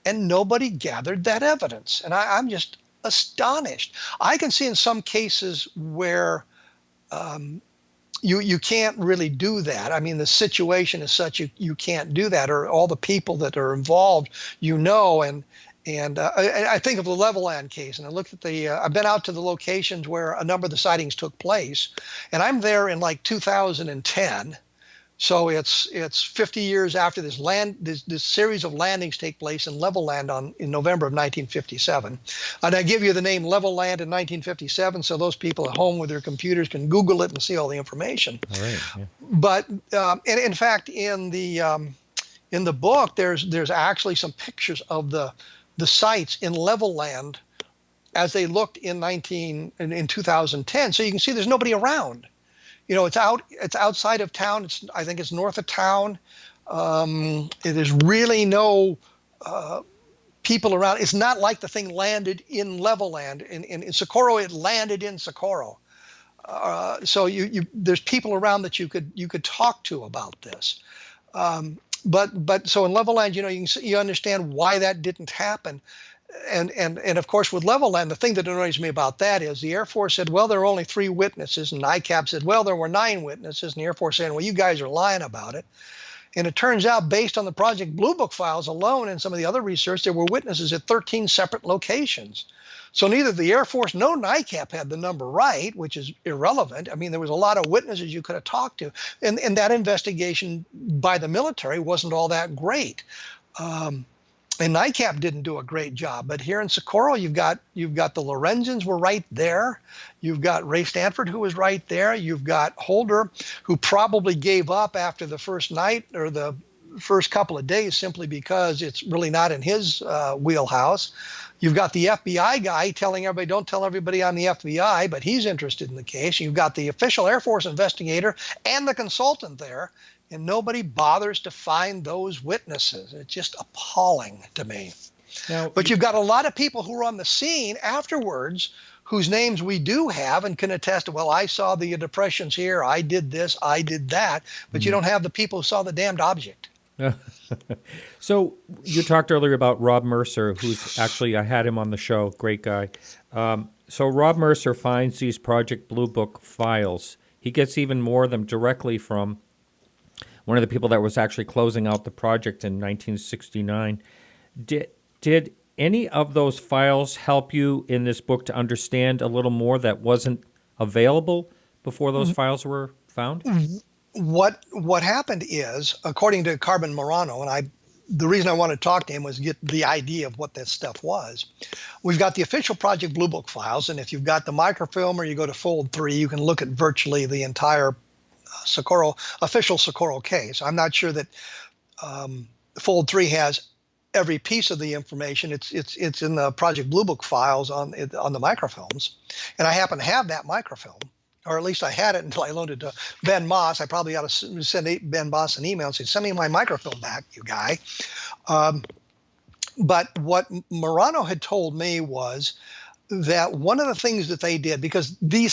and nobody gathered that evidence. And I'm just astonished. I can see in some cases where you can't really do that. I mean, the situation is such you can't do that, or all the people that are involved, and I think of the Levelland case, and I looked at I've been out to the locations where a number of the sightings took place, and I'm there in like 2010. So it's 50 years after this series of landings take place in Levelland in November of 1957. And I give you the name Levelland in 1957, so those people at home with their computers can Google it and see all the information. All right. Yeah. But and in fact, in the book, there's actually some pictures of the sites in Levelland as they looked in 2010. So you can see there's nobody around. It's outside of town. I think it's north of town. There's really no people around. It's not like the thing landed in Levelland. In Socorro, it landed in Socorro. So there's people around that you could talk to about this. But so in Levelland, you understand why that didn't happen. And of course, with Levelland, the thing that annoys me about that is the Air Force said, well, there were only 3 witnesses, and ICAP said, well, there were 9 witnesses, and the Air Force saying, well, you guys are lying about it. And it turns out, based on the Project Blue Book files alone and some of the other research, there were witnesses at 13 separate locations. So neither the Air Force nor NICAP had the number right, which is irrelevant. I mean, there was a lot of witnesses you could have talked to. And that investigation by the military wasn't all that great. And NICAP didn't do a great job, but here in Socorro, you've got the Lorenzens were right there. You've got Ray Stanford, who was right there. You've got Holder, who probably gave up after the first night or the first couple of days simply because it's really not in his wheelhouse. You've got the FBI guy telling everybody, don't tell everybody I'm the FBI, but he's interested in the case. You've got the official Air Force investigator and the consultant there. And nobody bothers to find those witnesses. It's just appalling to me. But you've got a lot of people who were on the scene afterwards whose names we do have and can attest to, well, I saw the depressions here, I did this, I did that. But you don't have the people who saw the damned object. So you talked earlier about Rob Mercer, who's actually, I had him on the show, great guy. So Rob Mercer finds these Project Blue Book files. He gets even more of them directly from one of the people that was actually closing out the project in 1969. Did any of those files help you in this book to understand a little more that wasn't available before those files were found? What happened is, according to Carbon Morano, and the reason I wanted to talk to him was to get the idea of what that stuff was. We've got the official Project Blue Book files, and if you've got the microfilm or you go to Fold 3, you can look at virtually the entire official Socorro case. I'm not sure that Fold 3 has every piece of the information. It's in the Project Blue Book files on the microfilms, and I happen to have that microfilm, or at least I had it until I loaned it to Ben Moss. I probably ought to send Ben Moss an email and say, send me my microfilm back, you guy. But what Morano had told me was that one of the things that they did, because the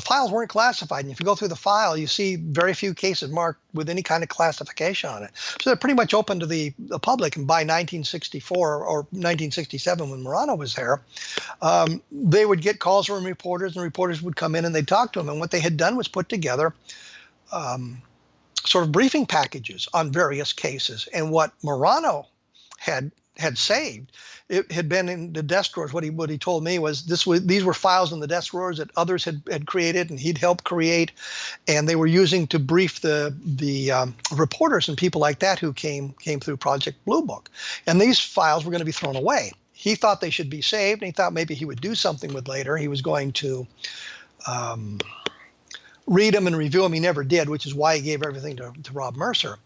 files weren't classified, and if you go through the file, you see very few cases marked with any kind of classification on it. So they're pretty much open to the public. And by 1964 or 1967, when Morano was there, they would get calls from reporters, and reporters would come in and they'd talk to them. And what they had done was put together sort of briefing packages on various cases. And what Morano had had saved. It had been in the desk drawers. What he told me was these were files in the desk drawers that others had created and he'd helped create, and they were using to brief the reporters and people like that who came through Project Blue Book. And these files were going to be thrown away. He thought they should be saved, and he thought maybe he would do something with later. He was going to read them and review them. He never did, which is why he gave everything to Rob Mercer.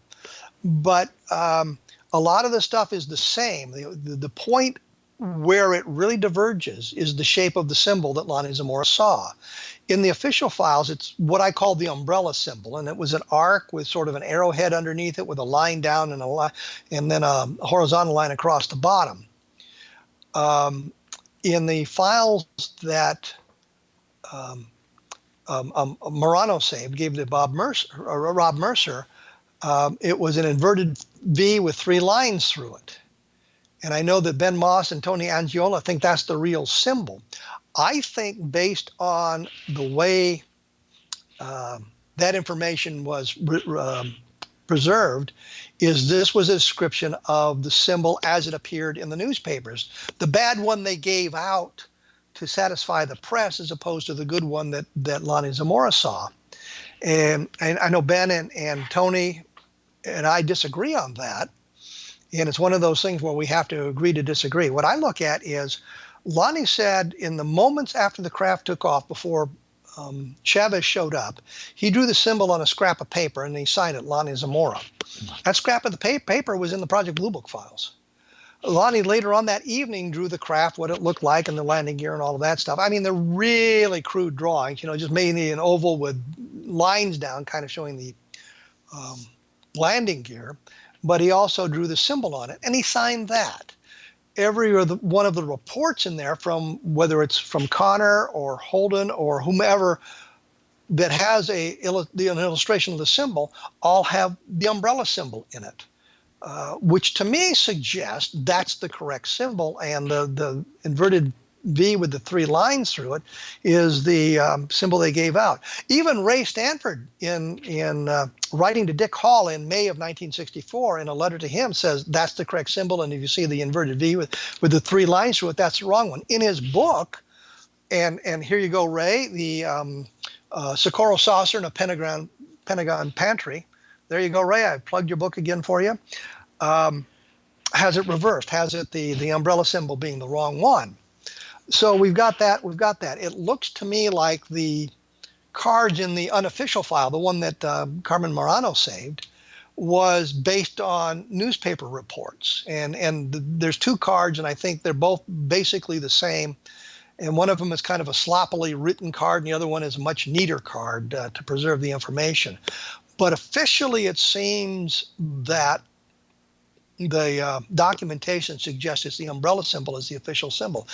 But a lot of the stuff is the same. The point where it really diverges is the shape of the symbol that Lonnie Zamora saw. In the official files, it's what I call the umbrella symbol, and it was an arc with sort of an arrowhead underneath it with a line down and then a horizontal line across the bottom. In the files that Morano saved, gave to Rob Mercer, it was an inverted V with 3 lines through it. And I know that Ben Moss and Tony Angiola think that's the real symbol. I think based on the way that information was preserved, this was a description of the symbol as it appeared in the newspapers. The bad one they gave out to satisfy the press as opposed to the good one that Lonnie Zamora saw. And I know Ben and Tony and I disagree on that. And it's one of those things where we have to agree to disagree. What I look at is Lonnie said in the moments after the craft took off, before Chavez showed up, he drew the symbol on a scrap of paper and he signed it, Lonnie Zamora. That scrap of the paper was in the Project Blue Book files. Lonnie later on that evening drew the craft, what it looked like, and the landing gear and all of that stuff. I mean, they're really crude drawings, just mainly an oval with lines down, kind of showing the landing gear. But he also drew the symbol on it, and he signed that. Every one of the reports in there, from whether it's from Connor or Holden or whomever that has an illustration of the symbol, all have the umbrella symbol in it. Which to me suggests that's the correct symbol, and the inverted V with the 3 lines through it is the symbol they gave out. Even Ray Stanford, in writing to Dick Hall in May of 1964, in a letter to him, says that's the correct symbol, and if you see the inverted V with the 3 lines through it, that's the wrong one. In his book, and here you go, Ray, the Socorro saucer in a Pentagon pantry. There you go, Ray. I plugged your book again for you. Has it reversed? Has it the umbrella symbol being the wrong one? So we've got that. It looks to me like the cards in the unofficial file, the one that Carmen Morano saved, was based on newspaper reports. And there's 2 cards, and I think they're both basically the same. And one of them is kind of a sloppily written card, and the other one is a much neater card to preserve the information. But officially, it seems that the documentation suggests it's the umbrella symbol is the official symbol.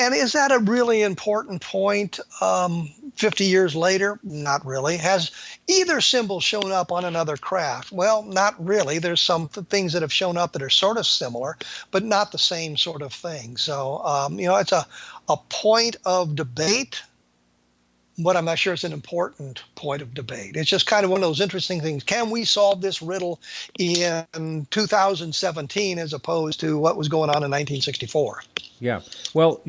And is that a really important point 50 years later? Not really. Has either symbol shown up on another craft? Well, not really. There's some things that have shown up that are sort of similar, but not the same sort of thing. So, it's a point of debate, but I'm not sure it's an important point of debate. It's just kind of one of those interesting things. Can we solve this riddle in 2017 as opposed to what was going on in 1964? Yeah. Well,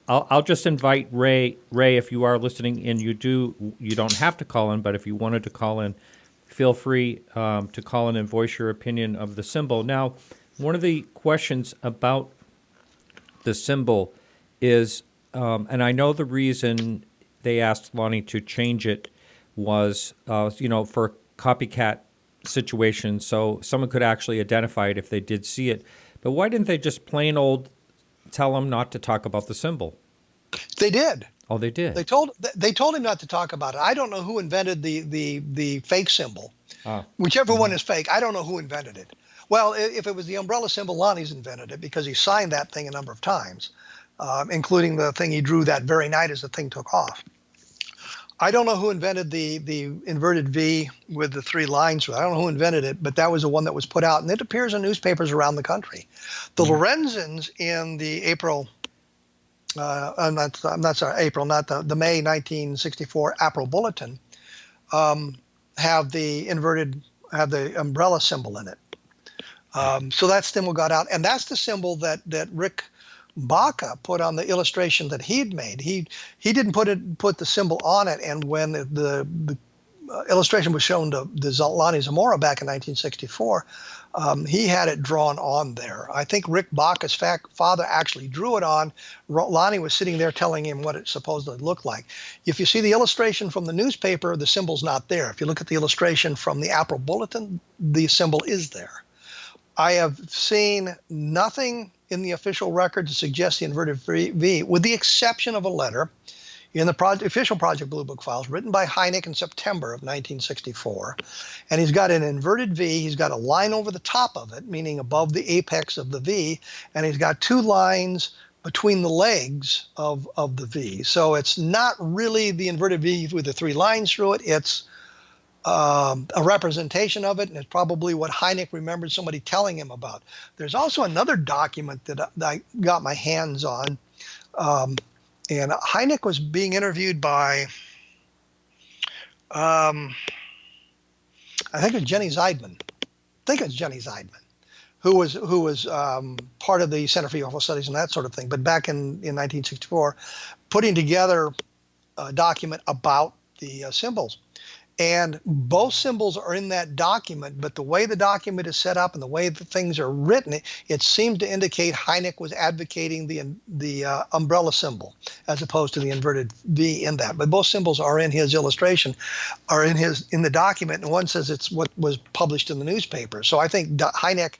I'll just invite Ray. Ray, if you are listening and you don't have to call in, but if you wanted to call in, feel free to call in and voice your opinion of the symbol. Now, one of the questions about the symbol is, and I know the reason they asked Lonnie to change it was, for copycat situations, so someone could actually identify it if they did see it. But why didn't they just plain old tell him not to talk about the symbol? They did. Oh, they did. They told him not to talk about it. I don't know who invented the fake symbol. Whichever one is fake, I don't know who invented it. Well, if it was the umbrella symbol, Lonnie's invented it because he signed that thing a number of times, including the thing he drew that very night as the thing took off. I don't know who invented the inverted V with the 3 lines. I don't know who invented it, but that was the one that was put out, and it appears in newspapers around the country. The Lorenzens in the April, the May 1964 April Bulletin have the umbrella symbol in it. So that symbol got out, and that's the symbol that Rick Baca put on the illustration that he'd made. He didn't put the symbol on it, and when the illustration was shown to Lonnie Zamora back in 1964, he had it drawn on there. I think Rick Baca's father actually drew it on. Lonnie was sitting there telling him what it supposedly looked like. If you see the illustration from the newspaper, the symbol's not there. If you look at the illustration from the April Bulletin, the symbol is there. I have seen nothing in the official record to suggest the inverted V, with the exception of a letter in the official Project Blue Book files written by Hynek in September of 1964. And he's got an inverted V. He's got a line over the top of it, meaning above the apex of the V. And he's got two lines between the legs of the V. So it's not really the inverted V with the three lines through it. It's a representation of it, and it's probably what Hynek remembered somebody telling him about. There's also another document that I got my hands on, and Hynek was being interviewed by, I think it's Jenny Zeidman. Who was part of the Center for UFO Studies and that sort of thing. But back in 1964, putting together a document about the symbols. And both symbols are in that document, but the way the document is set up and the way the things are written, it seemed to indicate Hynek was advocating the umbrella symbol as opposed to the inverted V in that. But both symbols are in his illustration, are in the document, and one says it's what was published in the newspaper. So I think Hynek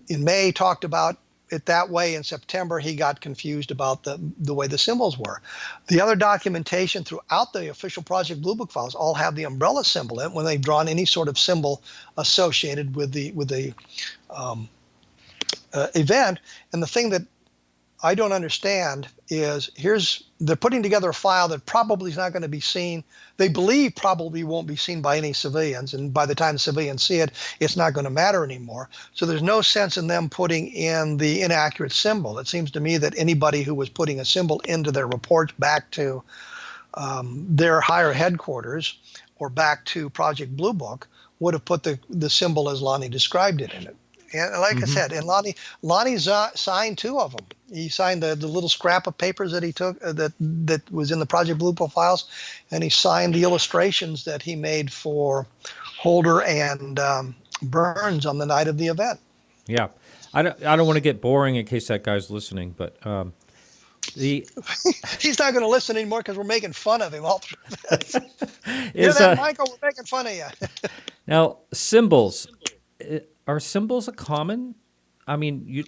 in May talked about it that way. In September, he got confused about the way the symbols were. The other documentation throughout the official Project Blue Book files all have the umbrella symbol in it when they've drawn any sort of symbol associated with the event. And the thing that I don't understand is they're putting together a file that probably is not going to be seen. They believe probably won't be seen by any civilians, and by the time the civilians see it, it's not going to matter anymore. So there's no sense in them putting in the inaccurate symbol. It seems to me that anybody who was putting a symbol into their reports back to their higher headquarters or back to Project Blue Book would have put the symbol as Lonnie described it in it. And like I said, and Lonnie signed two of them. He signed the little scrap of papers that he took that was in the Project Blue Book files, and he signed the illustrations that he made for Holder and Burns on the night of the event. Yeah, I don't want to get boring in case that guy's listening, but he's not going to listen anymore because we're making fun of him all through this. You know that, Michael? We're making fun of you. Now, symbols. Are symbols a common? I mean,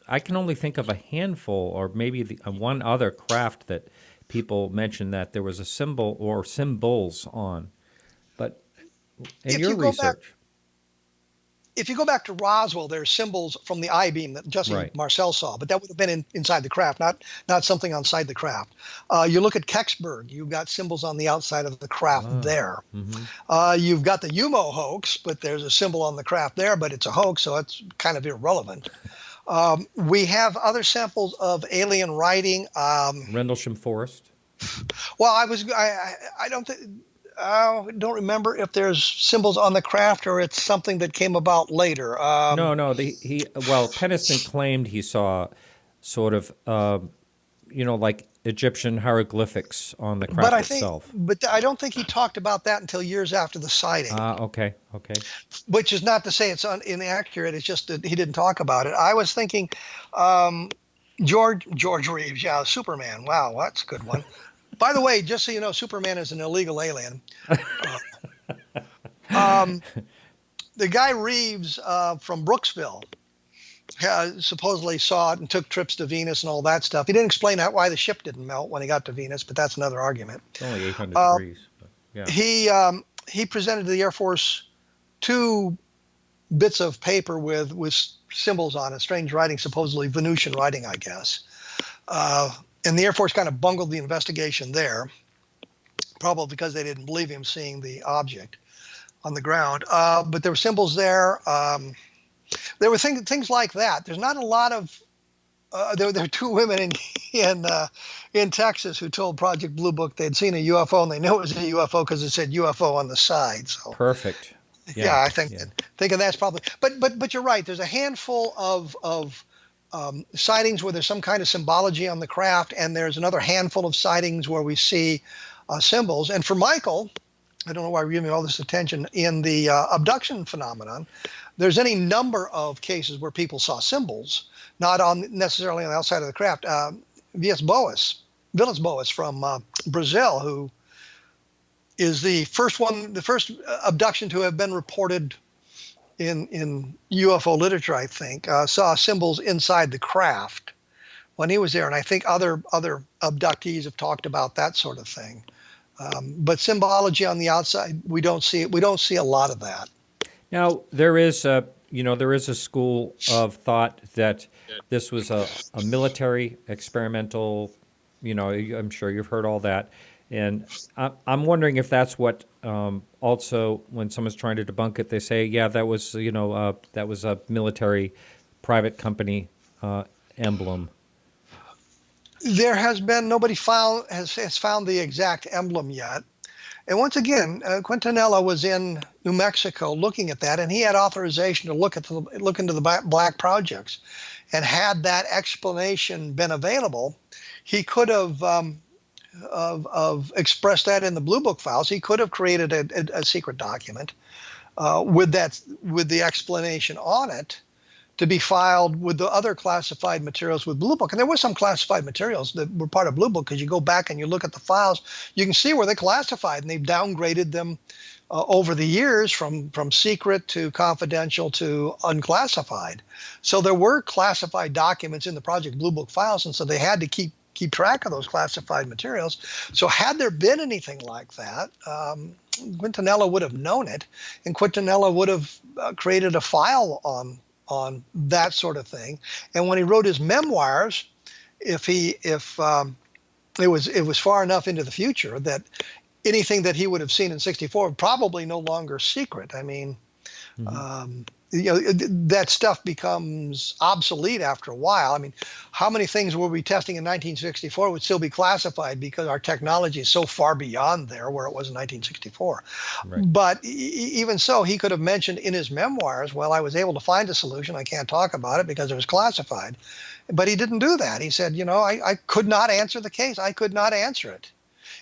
I can only think of a handful, or maybe one other craft that people mentioned that there was a symbol or symbols on. But in your research, if you go back to Roswell, there's symbols from the I-beam that Jesse Marcel saw, but that would have been inside the craft, not something outside the craft. You look at Kecksburg, you've got symbols on the outside of the craft there. Mm-hmm. You've got the UMO hoax, but there's a symbol on the craft there, but it's a hoax, so it's kind of irrelevant. We have other samples of alien writing. Rendlesham Forest. Well, I don't remember if there's symbols on the craft or it's something that came about later. No. Peniston claimed he saw sort of, like Egyptian hieroglyphics on the craft itself. But I don't think he talked about that until years after the sighting. Okay. Which is not to say it's inaccurate. It's just that he didn't talk about it. I was thinking George Reeves, Superman. Wow, that's a good one. By the way, just so you know, Superman is an illegal alien. The guy Reeves from Brooksville supposedly saw it and took trips to Venus and all that stuff. He didn't explain why the ship didn't melt when he got to Venus, but that's another argument. It's only 800 degrees. But yeah. He presented to the Air Force two bits of paper with symbols on it, strange writing, supposedly Venusian writing, I guess. And the Air Force kind of bungled the investigation there, probably because they didn't believe him seeing the object on the ground. But there were symbols there. There were things like that. There's not a lot of. There were two women in Texas who told Project Blue Book they'd seen a UFO and they knew it was a UFO because it said UFO on the side. So perfect. Yeah, I think thinking that's probably. But you're right. There's a handful of sightings where there's some kind of symbology on the craft, and there's another handful of sightings where we see symbols. And for Michael, I don't know why we're giving all this attention in the abduction phenomenon. There's any number of cases where people saw symbols, not necessarily on the outside of the craft. Vilas Boas from Brazil, who is the first abduction to have been reported in UFO literature, I think, saw symbols inside the craft when he was there. And I think other abductees have talked about that sort of thing. But symbology on the outside, we don't see a lot of that. Now, there is a school of thought that this was a military experimental, I'm sure you've heard all that. And I'm wondering if that's what also, when someone's trying to debunk it, they say, yeah, that was a military private company emblem. There has been nobody has found the exact emblem yet. And once again, Quintanilla was in New Mexico looking at that, and he had authorization to look into the black projects. And had that explanation been available, he could have expressed that in the Blue Book files. He could have created a secret document with the explanation on it, to be filed with the other classified materials with Blue Book. And there were some classified materials that were part of Blue Book, because you go back and you look at the files, you can see where they're classified, and they've downgraded them over the years from secret to confidential to unclassified. So there were classified documents in the Project Blue Book files, and so they had to keep track of those classified materials. So had there been anything like that, Quintanilla would have known it, and Quintanilla would have created a file on that sort of thing. And when he wrote his memoirs, if it was far enough into the future that anything that he would have seen in '64 probably no longer secret. I mean, that stuff becomes obsolete after a while. I mean, how many things were we testing in 1964 would still be classified because our technology is so far beyond there where it was in 1964. Right. But even so, he could have mentioned in his memoirs, well, I was able to find a solution. I can't talk about it because it was classified. But he didn't do that. He said, I could not answer the case. I could not answer it.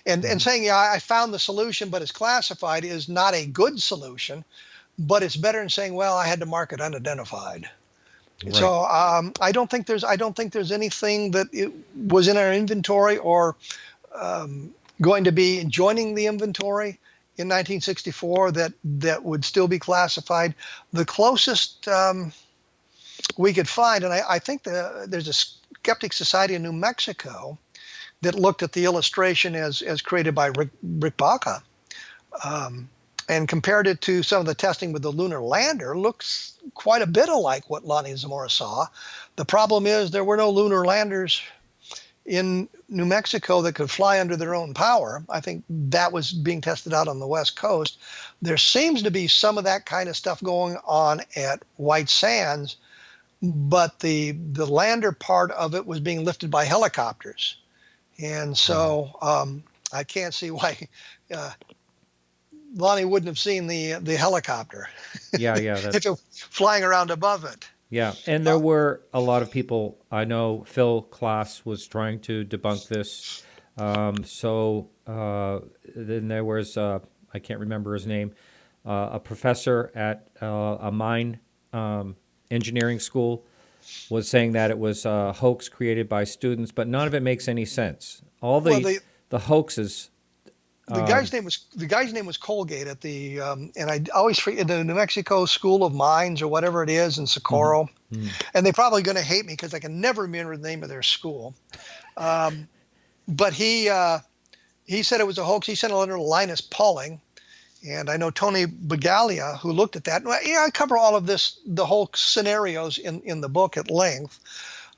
And saying, I found the solution, but it's classified is not a good solution. But it's better than saying, well, I had to mark it unidentified. Right. So I don't think there's anything that it was in our inventory or going to be joining the inventory in 1964 that would still be classified. The closest we could find, and I think there's a Skeptic Society in New Mexico that looked at the illustration as created by Rick Baca. And compared it to some of the testing with the lunar lander, looks quite a bit alike what Lonnie Zamora saw. The problem is there were no lunar landers in New Mexico that could fly under their own power. I think that was being tested out on the West Coast. There seems to be some of that kind of stuff going on at White Sands, but the lander part of it was being lifted by helicopters. And so I can't see why Lonnie wouldn't have seen the helicopter. Yeah. If it was flying around above it. Yeah, and there were a lot of people. I know Phil Klass was trying to debunk this. Then there was, I can't remember his name, a professor at a mine engineering school was saying that it was a hoax created by students, but none of it makes any sense. All the hoaxes. The guy's name was Colgate at the and I always forget the New Mexico School of Mines or whatever it is in Socorro, and they're probably going to hate me because I can never remember the name of their school. But he said it was a hoax. He sent a letter to Linus Pauling, and I know Tony Bagaglia who looked at that. Yeah, I cover all of this, the whole scenarios in the book at length.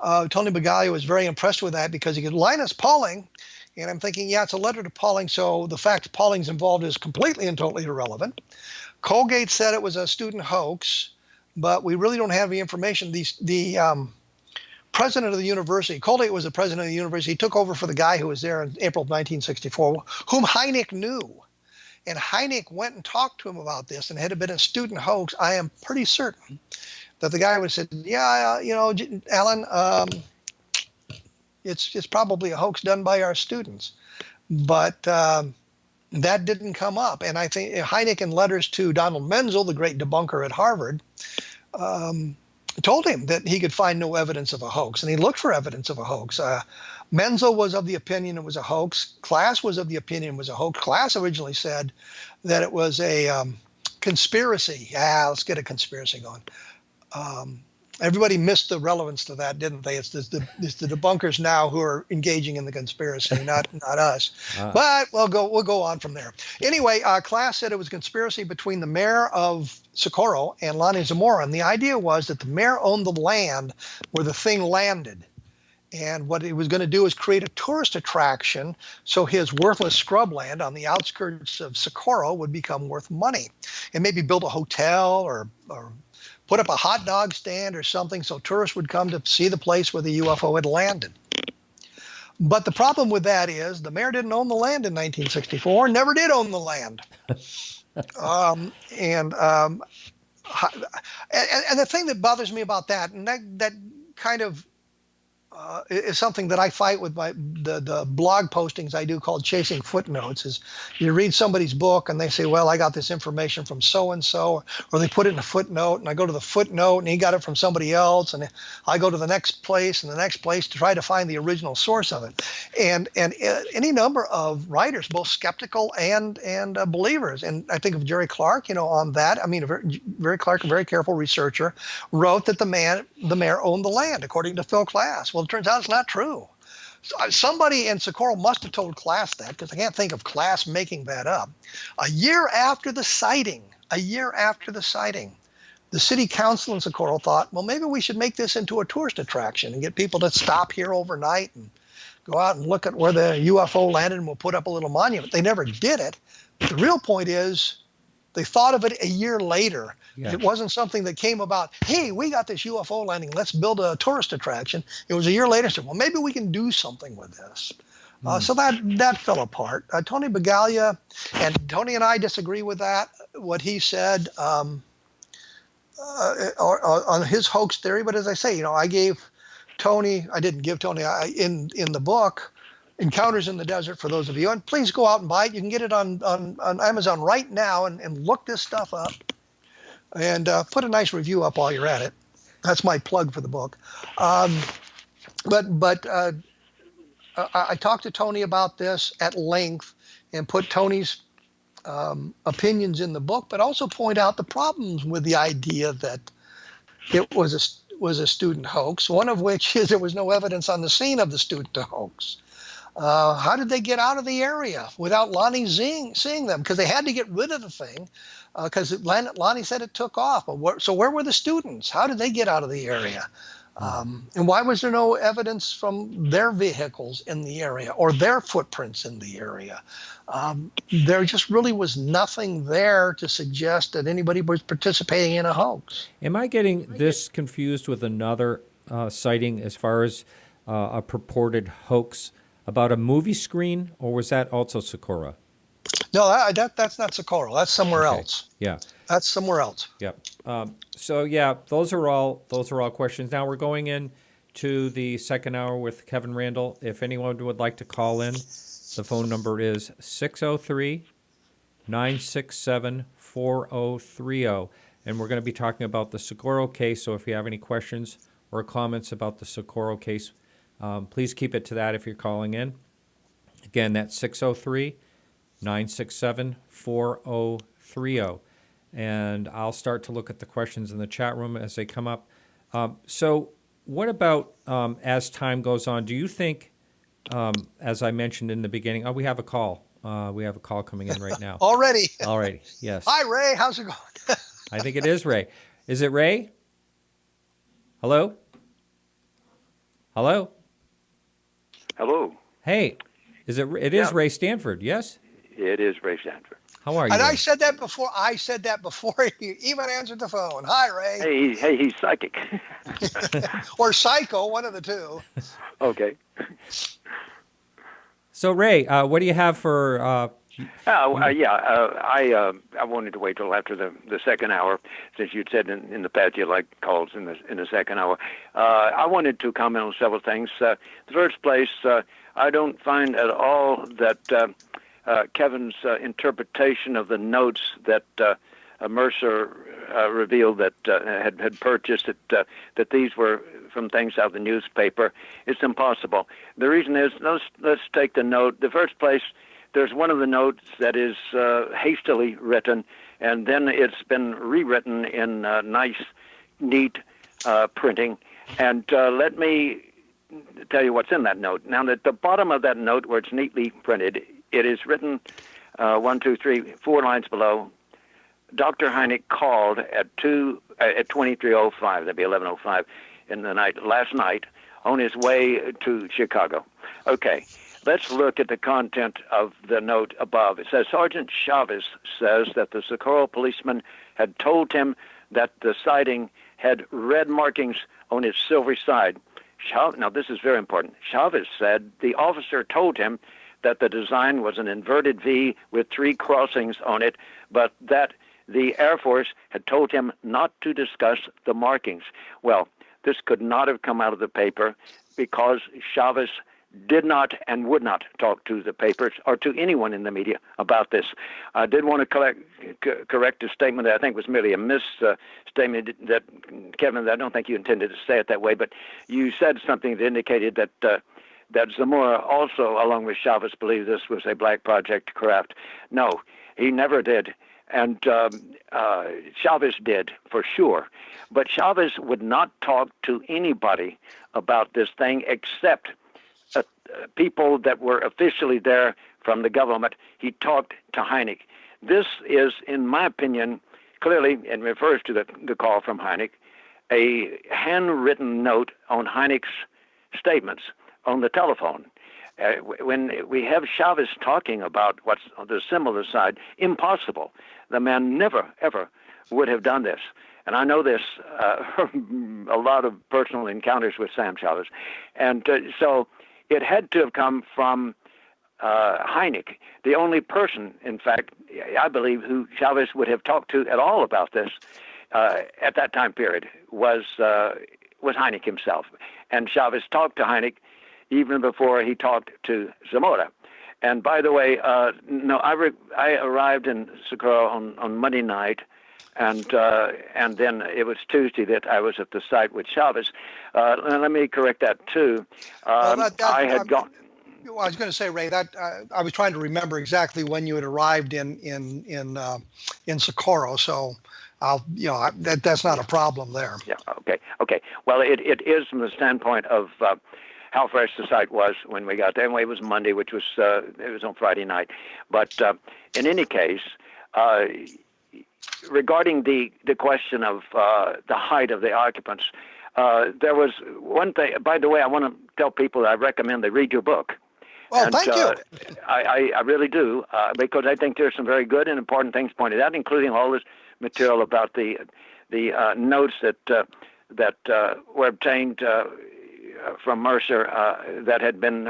Tony Bagaglia was very impressed with that because he could Linus Pauling. And I'm thinking, yeah, it's a letter to Pauling, so the fact Pauling's involved is completely and totally irrelevant. Colgate said it was a student hoax, but we really don't have any information. The president of the university, Colgate was the president of the university. He took over for the guy who was there in April of 1964, whom Hynek knew. and Hynek went and talked to him about this, and had it been a student hoax, I am pretty certain that the guy would have said, yeah, Alan, it's probably a hoax done by our students. But that didn't come up. And I think Hynek, in letters to Donald Menzel, the great debunker at Harvard, told him that he could find no evidence of a hoax, and he looked for evidence of a hoax. Menzel was of the opinion it was a hoax. Class was of the opinion it was a hoax. Class originally said that it was a conspiracy. Yeah, let's get a conspiracy going. Everybody missed the relevance to that, didn't they? It's the debunkers now who are engaging in the conspiracy, not us. But we'll go on from there. Anyway, Class said it was a conspiracy between the mayor of Socorro and Lonnie Zamora, and the idea was that the mayor owned the land where the thing landed. And what he was going to do is create a tourist attraction so his worthless scrubland on the outskirts of Socorro would become worth money. And maybe build a hotel or put up a hot dog stand or something so tourists would come to see the place where the UFO had landed. But the problem with that is the mayor didn't own the land in 1964, never did own the land. And the thing that bothers me about that, and that kind of is something that I fight with the blog postings I do called Chasing Footnotes, is you read somebody's book and they say, well, I got this information from so-and-so, or they put it in a footnote, and I go to the footnote and he got it from somebody else, and I go to the next place and the next place to try to find the original source of it. And any number of writers, both skeptical and believers, and I think of Jerry Clark, on that. I mean, Jerry Clark, a very careful researcher, wrote that the mayor owned the land, according to Phil Class. Well, it turns out it's not true. Somebody in Socorro must have told Class that, because I can't think of Class making that up. A year after the sighting, the city council in Socorro thought, well, maybe we should make this into a tourist attraction and get people to stop here overnight and go out and look at where the UFO landed, and we'll put up a little monument. They never did it. But the real point is, they thought of it a year later. Yeah. It wasn't something that came about, hey, we got this UFO landing, let's build a tourist attraction. It was a year later, said, well, maybe we can do something with this. So that fell apart. Tony Bagaglia, and Tony and I disagree with that, what he said on his hoax theory. But as I say, I didn't give Tony, in the book, Encounters in the Desert, for those of you, and please go out and buy it. You can get it on Amazon right now, and look this stuff up, and put a nice review up while you're at it. That's my plug for the book. But I talked to Tony about this at length and put Tony's opinions in the book, but also point out the problems with the idea that it was a student hoax, one of which is there was no evidence on the scene of the student hoax. How did they get out of the area without Lonnie seeing them? Because they had to get rid of the thing, because Lonnie said it took off. But where were the students? How did they get out of the area? And why was there no evidence from their vehicles in the area or their footprints in the area? There just really was nothing there to suggest that anybody was participating in a hoax. Am I getting this confused with another sighting as far as a purported hoax about a movie screen, or was that also Socorro? No, that's not Socorro. That's somewhere else. Yeah, that's somewhere else. Yep. So yeah, those are all questions. Now we're going in to the second hour with Kevin Randle. If anyone would like to call in, the phone number is 603-967-4030, and we're going to be talking about the Socorro case. So if you have any questions or comments about the Socorro case, please keep it to that if you're calling in. Again, that's 603-967-4030. And I'll start to look at the questions in the chat room as they come up. So what about as time goes on? Do you think, as I mentioned in the beginning, we have a call. We have a call coming in right now. Already, yes. Hi, Ray. How's it going? I think it is Ray. Is it Ray? Hello? Hello? Hello. Hey, is it? It is Ray Stanford. Yes. It is Ray Stanford. How are you? And I said that before you even answered the phone. Hi, Ray. Hey, he's psychic. Or psycho, one of the two. Okay. So, Ray, what do you have for I wanted to wait till after the second hour, since you'd said in the past you like calls in the second hour. I wanted to comment on several things. The first place, I don't find at all that Kevin's interpretation of the notes that Mercer revealed that had purchased that these were from things out of the newspaper. It's impossible. The reason is, let's take the note. The first place, there's one of the notes that is hastily written, and then it's been rewritten in nice, neat printing. And let me tell you what's in that note. Now, at the bottom of that note, where it's neatly printed, it is written 1, 2, 3, 4 lines below. Dr. Hynek called at 23:05. That'd be 11:05 in the night last night on his way to Chicago. Okay. Let's look at the content of the note above. It says, Sergeant Chavez says that the Socorro policeman had told him that the sighting had red markings on its silvery side. Now, this is very important. Chavez said the officer told him that the design was an inverted V with 3 crossings on it, but that the Air Force had told him not to discuss the markings. Well, this could not have come out of the paper because Chavez did not and would not talk to the papers or to anyone in the media about this. I did want to correct a statement that I think was merely a misstatement that, Kevin, I don't think you intended to say it that way, but you said something that indicated that Zamora also, along with Chavez, believed this was a black project craft. No, he never did. And Chavez did, for sure. But Chavez would not talk to anybody about this thing except people that were officially there from the government. He talked to Hynek. This is, in my opinion, clearly, and refers to the call from Hynek, a handwritten note on Hynek's statements on the telephone. When we have Chavez talking about what's on the similar side, impossible. The man never, ever would have done this. And I know this, a lot of personal encounters with Sam Chavez. And so it had to have come from Hynek, the only person, in fact, I believe, who Chavez would have talked to at all about this at that time period was Hynek himself. And Chavez talked to Hynek even before he talked to Zamora. And by the way, I arrived in Socorro on Monday night, and then it was Tuesday that I was at the site with Chavez. Let me correct that too. I had gone. I was going to say, Ray, that I was trying to remember exactly when you had arrived in Socorro. So, that's not a problem there. Yeah. Okay. Well, it is from the standpoint of how fresh the site was when we got there. Anyway, it was Monday, which was it was on Friday night. But in any case, regarding the question of the height of the occupants, there was one thing. By the way, I want to tell people that I recommend they read your book. Well, thank you. I really do, because I think there's some very good and important things pointed out, including all this material about the notes that were obtained from Mercer that had been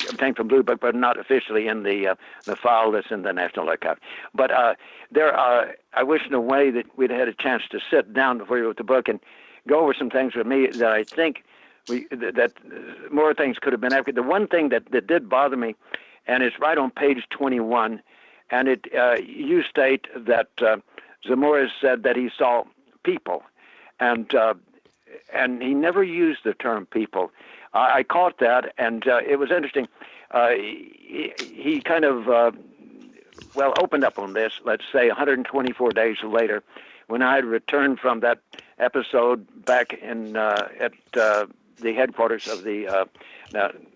obtained from Blue Book, but not officially in the file that's in the National Archive. But I wish in a way that we'd had a chance to sit down before you wrote the book and go over some things with me that I think that more things could have been accurate. The one thing that did bother me, and it's right on page 21, and you state that Zamora said that he saw people, and he never used the term people. I caught that, and it was interesting. He kind of, opened up on this, let's say 124 days later, when I had returned from that episode back in at the headquarters of the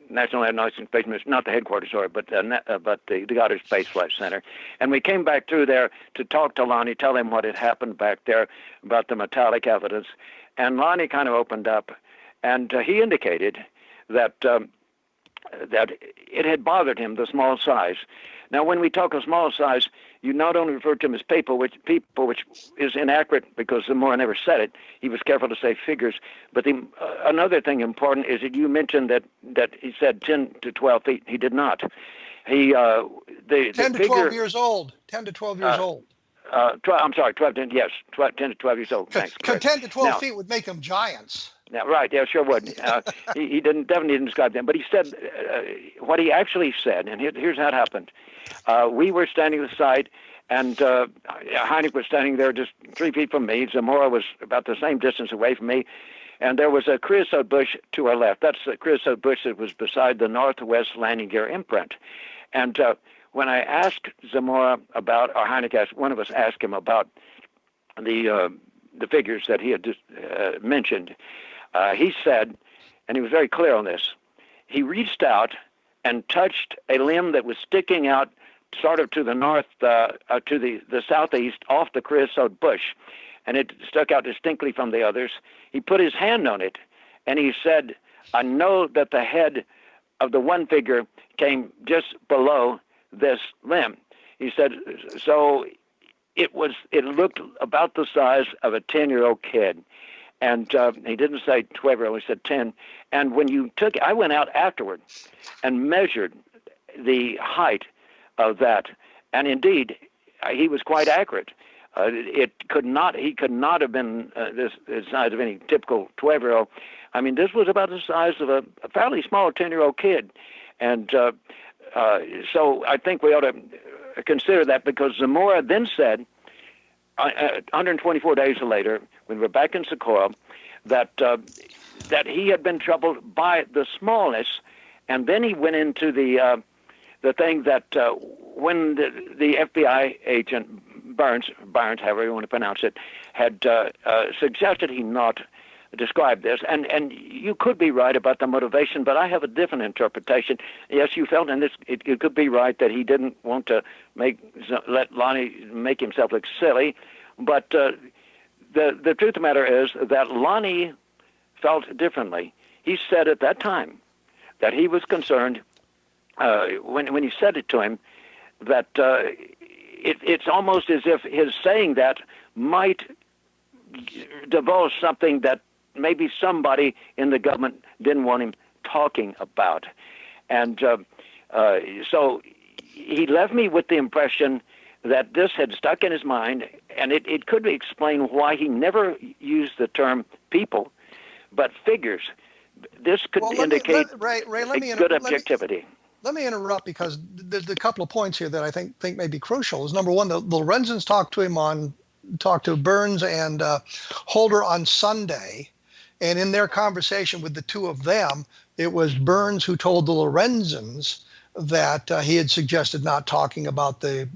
National Aeronautics and Space Mission, not the headquarters, sorry, but the Goddard Space Flight Center. And we came back through there to talk to Lonnie, tell him what had happened back there about the metallic evidence. And Lonnie kind of opened up, and he indicated that that it had bothered him, the small size. Now, when we talk of small size, you not only refer to him as people, which is inaccurate because Zamora never said it. He was careful to say figures. But another thing important is that you mentioned that he said 10 to 12 feet. He did not. He the 10 to figure, 12 years old. 10 to 12 years old. 12 10 to 12 years old. Thanks. Because Correct. 10 to 12 Now, feet would make them definitely right, yeah, sure would. He definitely didn't describe them, but he said what he actually said, and here's how it happened. We were standing at the site, and Hynek was standing there just 3 feet from me. Zamora was about the same distance away from me, and there was a creosote bush to our left. That's the creosote bush that was beside the northwest landing gear imprint. And when I asked Zamora about, or Hynek asked, one of us asked him about the figures that he had just mentioned, he said, and he was very clear on this, he reached out and touched a limb that was sticking out sort of to the north, to the southeast off the creosote bush, and it stuck out distinctly from the others. He put his hand on it, and he said, I know that the head of the one figure came just below this limb. He said, so it looked about the size of a 10-year-old kid. And he didn't say 12-year-old, he said 10. And when you I went out afterward and measured the height of that. And indeed, he was quite accurate. He could not have been the size of any typical 12-year-old. I mean, this was about the size of a fairly small 10-year-old kid. And so I think we ought to consider that, because Zamora then said, 124 days later, when we're back in Socorro, that he had been troubled by the smallness, and then he went into the thing that when the FBI agent Burns, however you want to pronounce it, had suggested he not describe this, and you could be right about the motivation, but I have a different interpretation. Yes, you felt, and it could be right that he didn't want to let Lonnie make himself look silly, but the truth of the matter is that Lonnie felt differently. He said at that time that he was concerned when he said it to him that it's almost as if his saying that might divulge something that maybe somebody in the government didn't want him talking about. And so he left me with the impression that this had stuck in his mind, and it could explain why he never used the term people, but figures. This could indicate good objectivity. Let me interrupt, because there's a couple of points here that I think may be crucial. Is number one, the Lorenzans talked to Burns and Holder on Sunday, and in their conversation with the two of them, it was Burns who told the Lorenzans that he had suggested not talking about the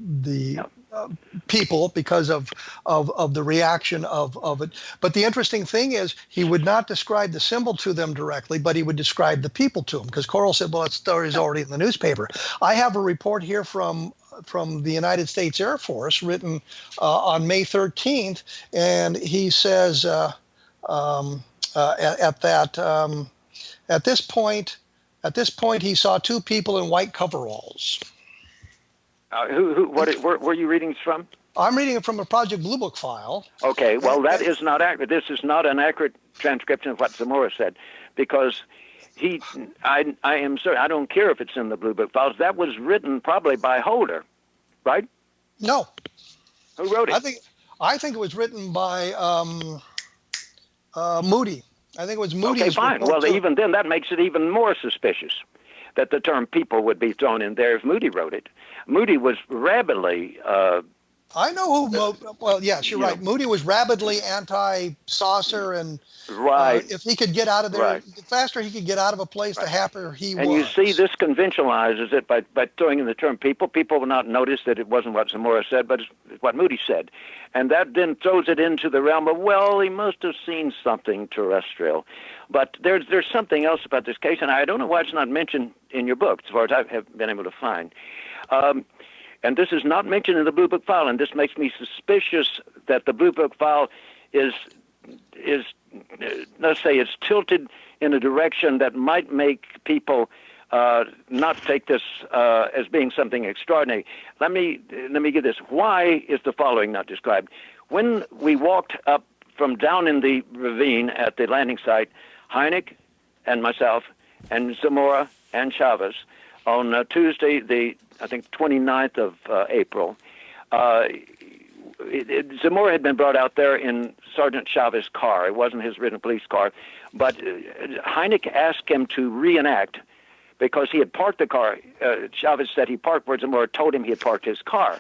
people because of the reaction of it. But the interesting thing is, he would not describe the symbol to them directly, but he would describe the people to them, because Coral said, well, that story's already in the newspaper. I have a report here from the United States Air Force written on May 13th, and he says at this point he saw two people in white coveralls. Where were you reading from? I'm reading it from a Project Blue Book file. Okay, well, that is not accurate. This is not an accurate transcription of what Zamora said, because I am certain, I don't care if it's in the Blue Book files, that was written probably by Holder, right? No. Who wrote it? I think it was written by Moody. I think it was Moody. Okay, fine. Well, even then, that makes it even more suspicious that the term people would be thrown in there if Moody wrote it. Moody was rabidly... I know who... well, yes, you're right. Moody was rabidly anti-saucer, and if he could get out of there, the faster he could get out of a place, the happier he was. And you see, this conventionalizes it by throwing in the term people. People will not notice that it wasn't what Zamora said, but it's what Moody said. And that then throws it into the realm of, well, he must have seen something terrestrial. But there's something else about this case, and I don't know why it's not mentioned in your book, as far as I have been able to find. And this is not mentioned in the Blue Book file, and this makes me suspicious that the Blue Book file is let's say, it's tilted in a direction that might make people not take this as being something extraordinary. Let me get this. Why is the following not described? When we walked up from down in the ravine at the landing site, Hynek and myself and Zamora and Chavez on Tuesday, I think 29th of April. Zamora had been brought out there in Sergeant Chavez's car. It wasn't his original police car, but Hynek asked him to reenact because he had parked the car. Chavez said he parked where Zamora told him he had parked his car.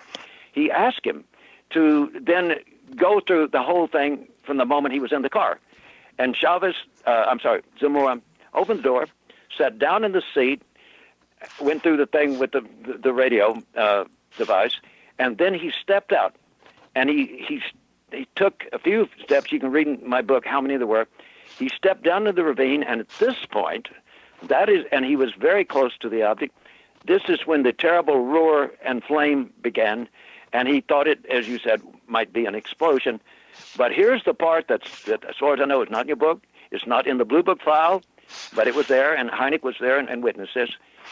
He asked him to then go through the whole thing from the moment he was in the car. And Zamora opened the door, sat down in the seat, went through the thing with the radio device, and then he stepped out. And he took a few steps. You can read in my book how many there were. He stepped down to the ravine, and at this point, and he was very close to the object. This is when the terrible roar and flame began, and he thought it, as you said, might be an explosion. But here's the part that, as far as I know, is not in your book. It's not in the Blue Book file, but it was there, and Hynek was there and witnessed this.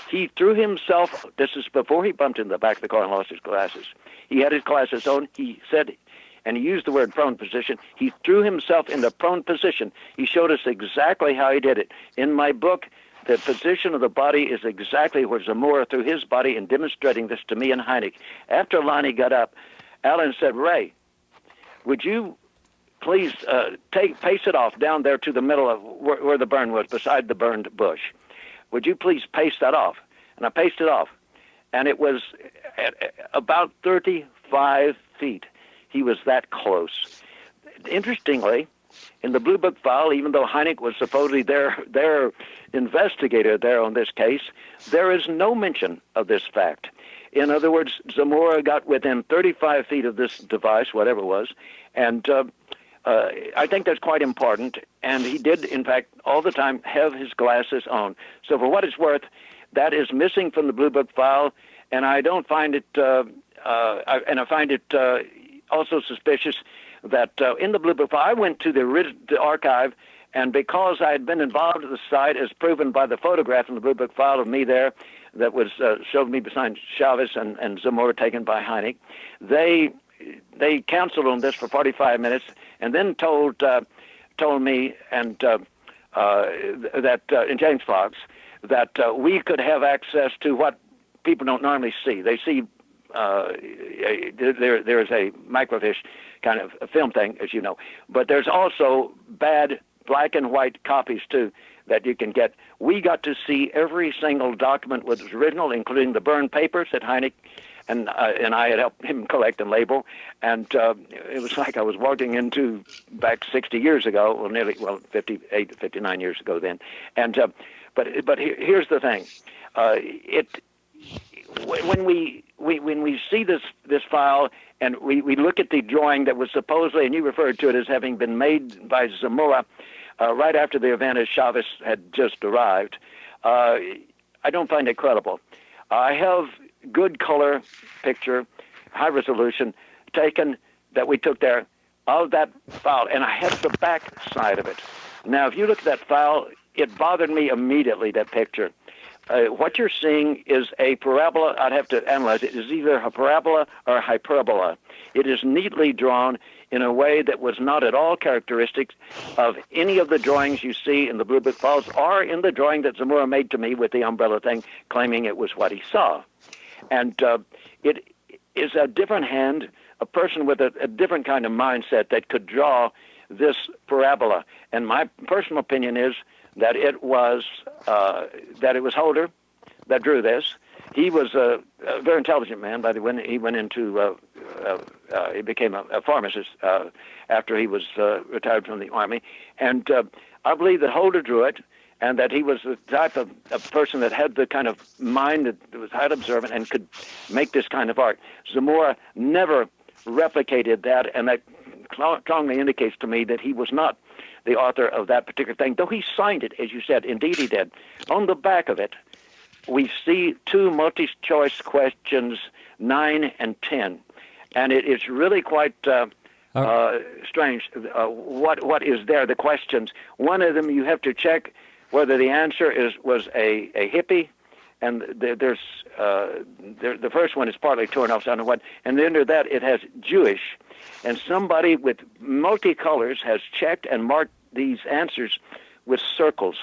He threw himself, this is before he bumped into the back of the car and lost his glasses. He had his glasses on. He said, and he used the word prone position, he threw himself in the prone position. He showed us exactly how he did it. In my book, the position of the body is exactly where Zamora threw his body in demonstrating this to me and Hynek. After Lonnie got up, Alan said, Ray, would you please pace it off down there to the middle of where the burn was, beside the burned bush. Would you please pace that off? And I paced it off. And it was at about 35 feet. He was that close. Interestingly, in the Blue Book file, even though Hynek was supposedly their investigator there on this case, there is no mention of this fact. In other words, Zamora got within 35 feet of this device, whatever it was, and I think that's quite important. And he did, in fact, all the time have his glasses on. So for what it's worth, that is missing from the Blue Book file, and I don't find it, I find it also suspicious that in the Blue Book file, I went to the archive, and because I had been involved at the site, as proven by the photograph in the Blue Book file of me there, that was showed me beside Chavez and Zamora taken by Hynek, they counseled on this for 45 minutes, and then told me and and James Fox that we could have access to what people don't normally see. They see there is a microfiche kind of a film thing, as you know, but there's also bad black and white copies too that you can get. We got to see every single document was original, including the burned papers that Hynek and I had helped him collect and label, and it was like I was walking into back 60 years ago, 58, 59 years ago then. And but here's the thing: when we see this file and we look at the drawing that was supposedly, and you referred to it as having been made by Zamora right after the event as Chavez had just arrived, I don't find it credible. I have good color picture, high resolution, taken that we took there of that file, and I have the back side of it. Now, if you look at that file, it bothered me immediately, that picture. What you're seeing is a parabola. I'd have to analyze it. It is either a parabola or a hyperbola. It is neatly drawn in a way that was not at all characteristic of any of the drawings you see in the Blue Book files or in the drawing that Zamora made to me with the umbrella thing, claiming it was what he saw. And it is a different hand, a person with a different kind of mindset that could draw this parabola. And my personal opinion is that it was Holder that drew this. He was a very intelligent man. By the way, he went into he became a pharmacist after he was retired from the Army. And I believe that Holder drew it, and that he was the type of person that had the kind of mind that was highly observant and could make this kind of art. Zamora never replicated that, and that strongly indicates to me that he was not the author of that particular thing, though he signed it, as you said. Indeed he did. On the back of it, we see two multi-choice questions, 9 and 10, and it is really quite strange. What is there? The questions. One of them you have to check whether the answer was a hippie, and the first one is partly torn off, so I don't know what, and under that it has Jewish, and somebody with multicolors has checked and marked these answers with circles.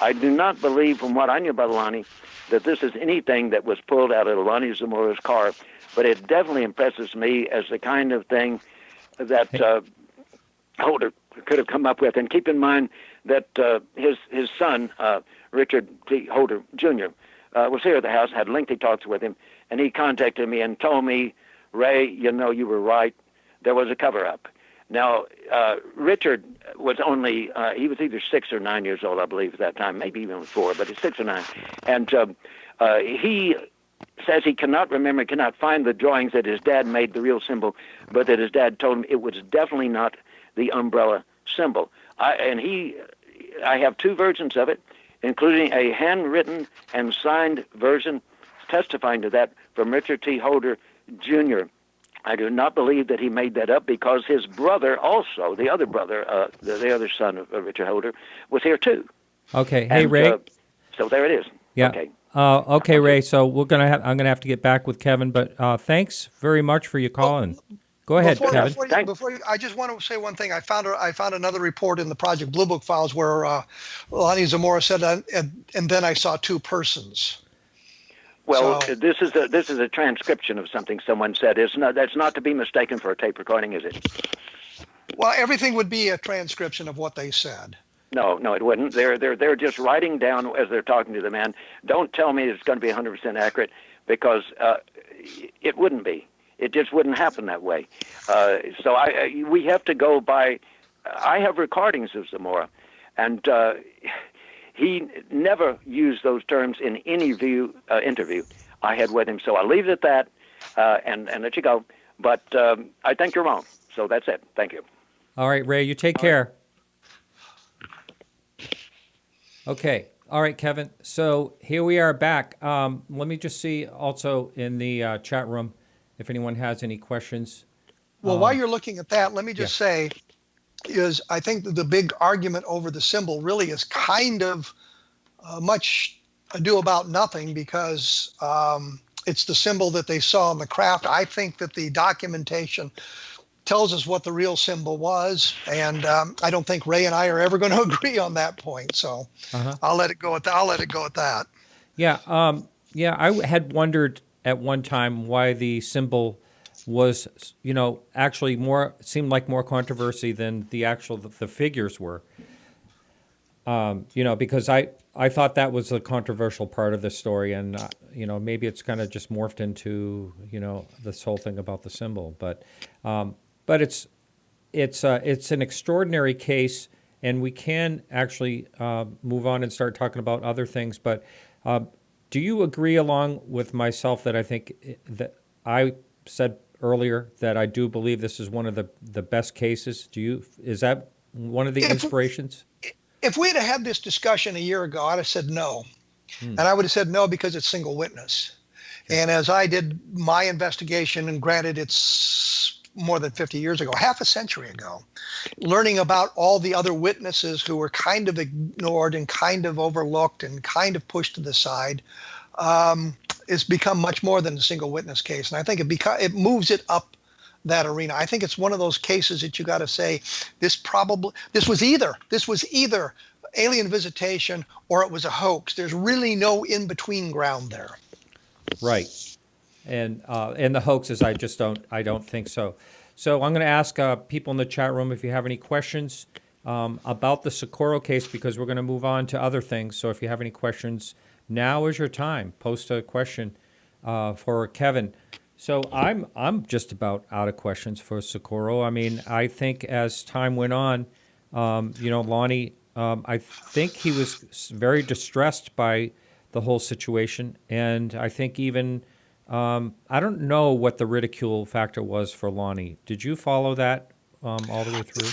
I do not believe, from what I knew about Lonnie, that this is anything that was pulled out of Lonnie Zamora's car, but it definitely impresses me as the kind of thing that Holder could have come up with. And keep in mind that his son, Richard T. Holder Jr., was here at the house, had lengthy talks with him, and he contacted me and told me, Ray, you know, you were right. There was a cover-up. Now, Richard was only, he was either 6 or 9 years old, I believe, at that time, maybe even 4, but he's 6 or 9. And he says he cannot remember, cannot find the drawings that his dad made the real symbol, but that his dad told him it was definitely not the umbrella symbol. I have 2 versions of it, including a handwritten and signed version testifying to that from Richard T. Holder, Jr. I do not believe that he made that up, because his brother also, the other brother, the other son of Richard Holder, was here too. Okay. Hey, and, Ray. So there it is. Yeah. Okay. Okay, Ray. So I'm gonna have to get back with Kevin, but thanks very much for your call. And go ahead, Kevin. I just want to say one thing. I found another report in the Project Blue Book files where Lonnie Zamora said, and then I saw 2 persons. Well, this is a transcription of something someone said. That's not to be mistaken for a tape recording, is it? Well, everything would be a transcription of what they said. No, it wouldn't. They're just writing down as they're talking to the man. Don't tell me it's going to be 100% accurate, because it wouldn't be. It just wouldn't happen that way. So we have to go by. I have recordings of Zamora, and he never used those terms in any interview I had with him. So I'll leave it at that and let you go. But I think you're wrong. So that's it. Thank you. All right, Ray, you take care. Okay. All right, Kevin. So here we are back. Let me just see also in the chat room if anyone has any questions. Well, while you're looking at that, let me just say, I think that the big argument over the symbol really is kind of much ado about nothing, because it's the symbol that they saw in the craft. I think that the documentation tells us what the real symbol was, and I don't think Ray and I are ever going to agree on that point. So I'll let it go at that. Yeah, I had wondered at one time why the symbol was, actually seemed like more controversy than the figures were. Because I thought that was the controversial part of the story, and maybe it's kind of just morphed into this whole thing about the symbol, but it's an extraordinary case, and we can actually move on and start talking about other things. But do you agree, along with myself, that I think that I said earlier that I do believe this is one of the best cases? Is that one of the inspirations? If we had had this discussion a year ago, I'd have said no. And I would have said no because it's single witness. And as I did my investigation, and granted it's more than 50 years ago, half a century ago, learning about all the other witnesses who were kind of ignored and kind of overlooked and kind of pushed to the side, it's become much more than a single witness case. And I think it moves it up that arena. I think it's one of those cases that you got to say this was either alien visitation or it was a hoax. There's really no in between ground there. Right. And the hoaxes, I don't think so. So I'm going to ask people in the chat room if you have any questions about the Socorro case, because we're going to move on to other things. So if you have any questions, now is your time. Post a question for Kevin. So I'm just about out of questions for Socorro. I mean, I think as time went on, Lonnie, I think he was very distressed by the whole situation, and I think even I don't know what the ridicule factor was for Lonnie. Did you follow that all the way through?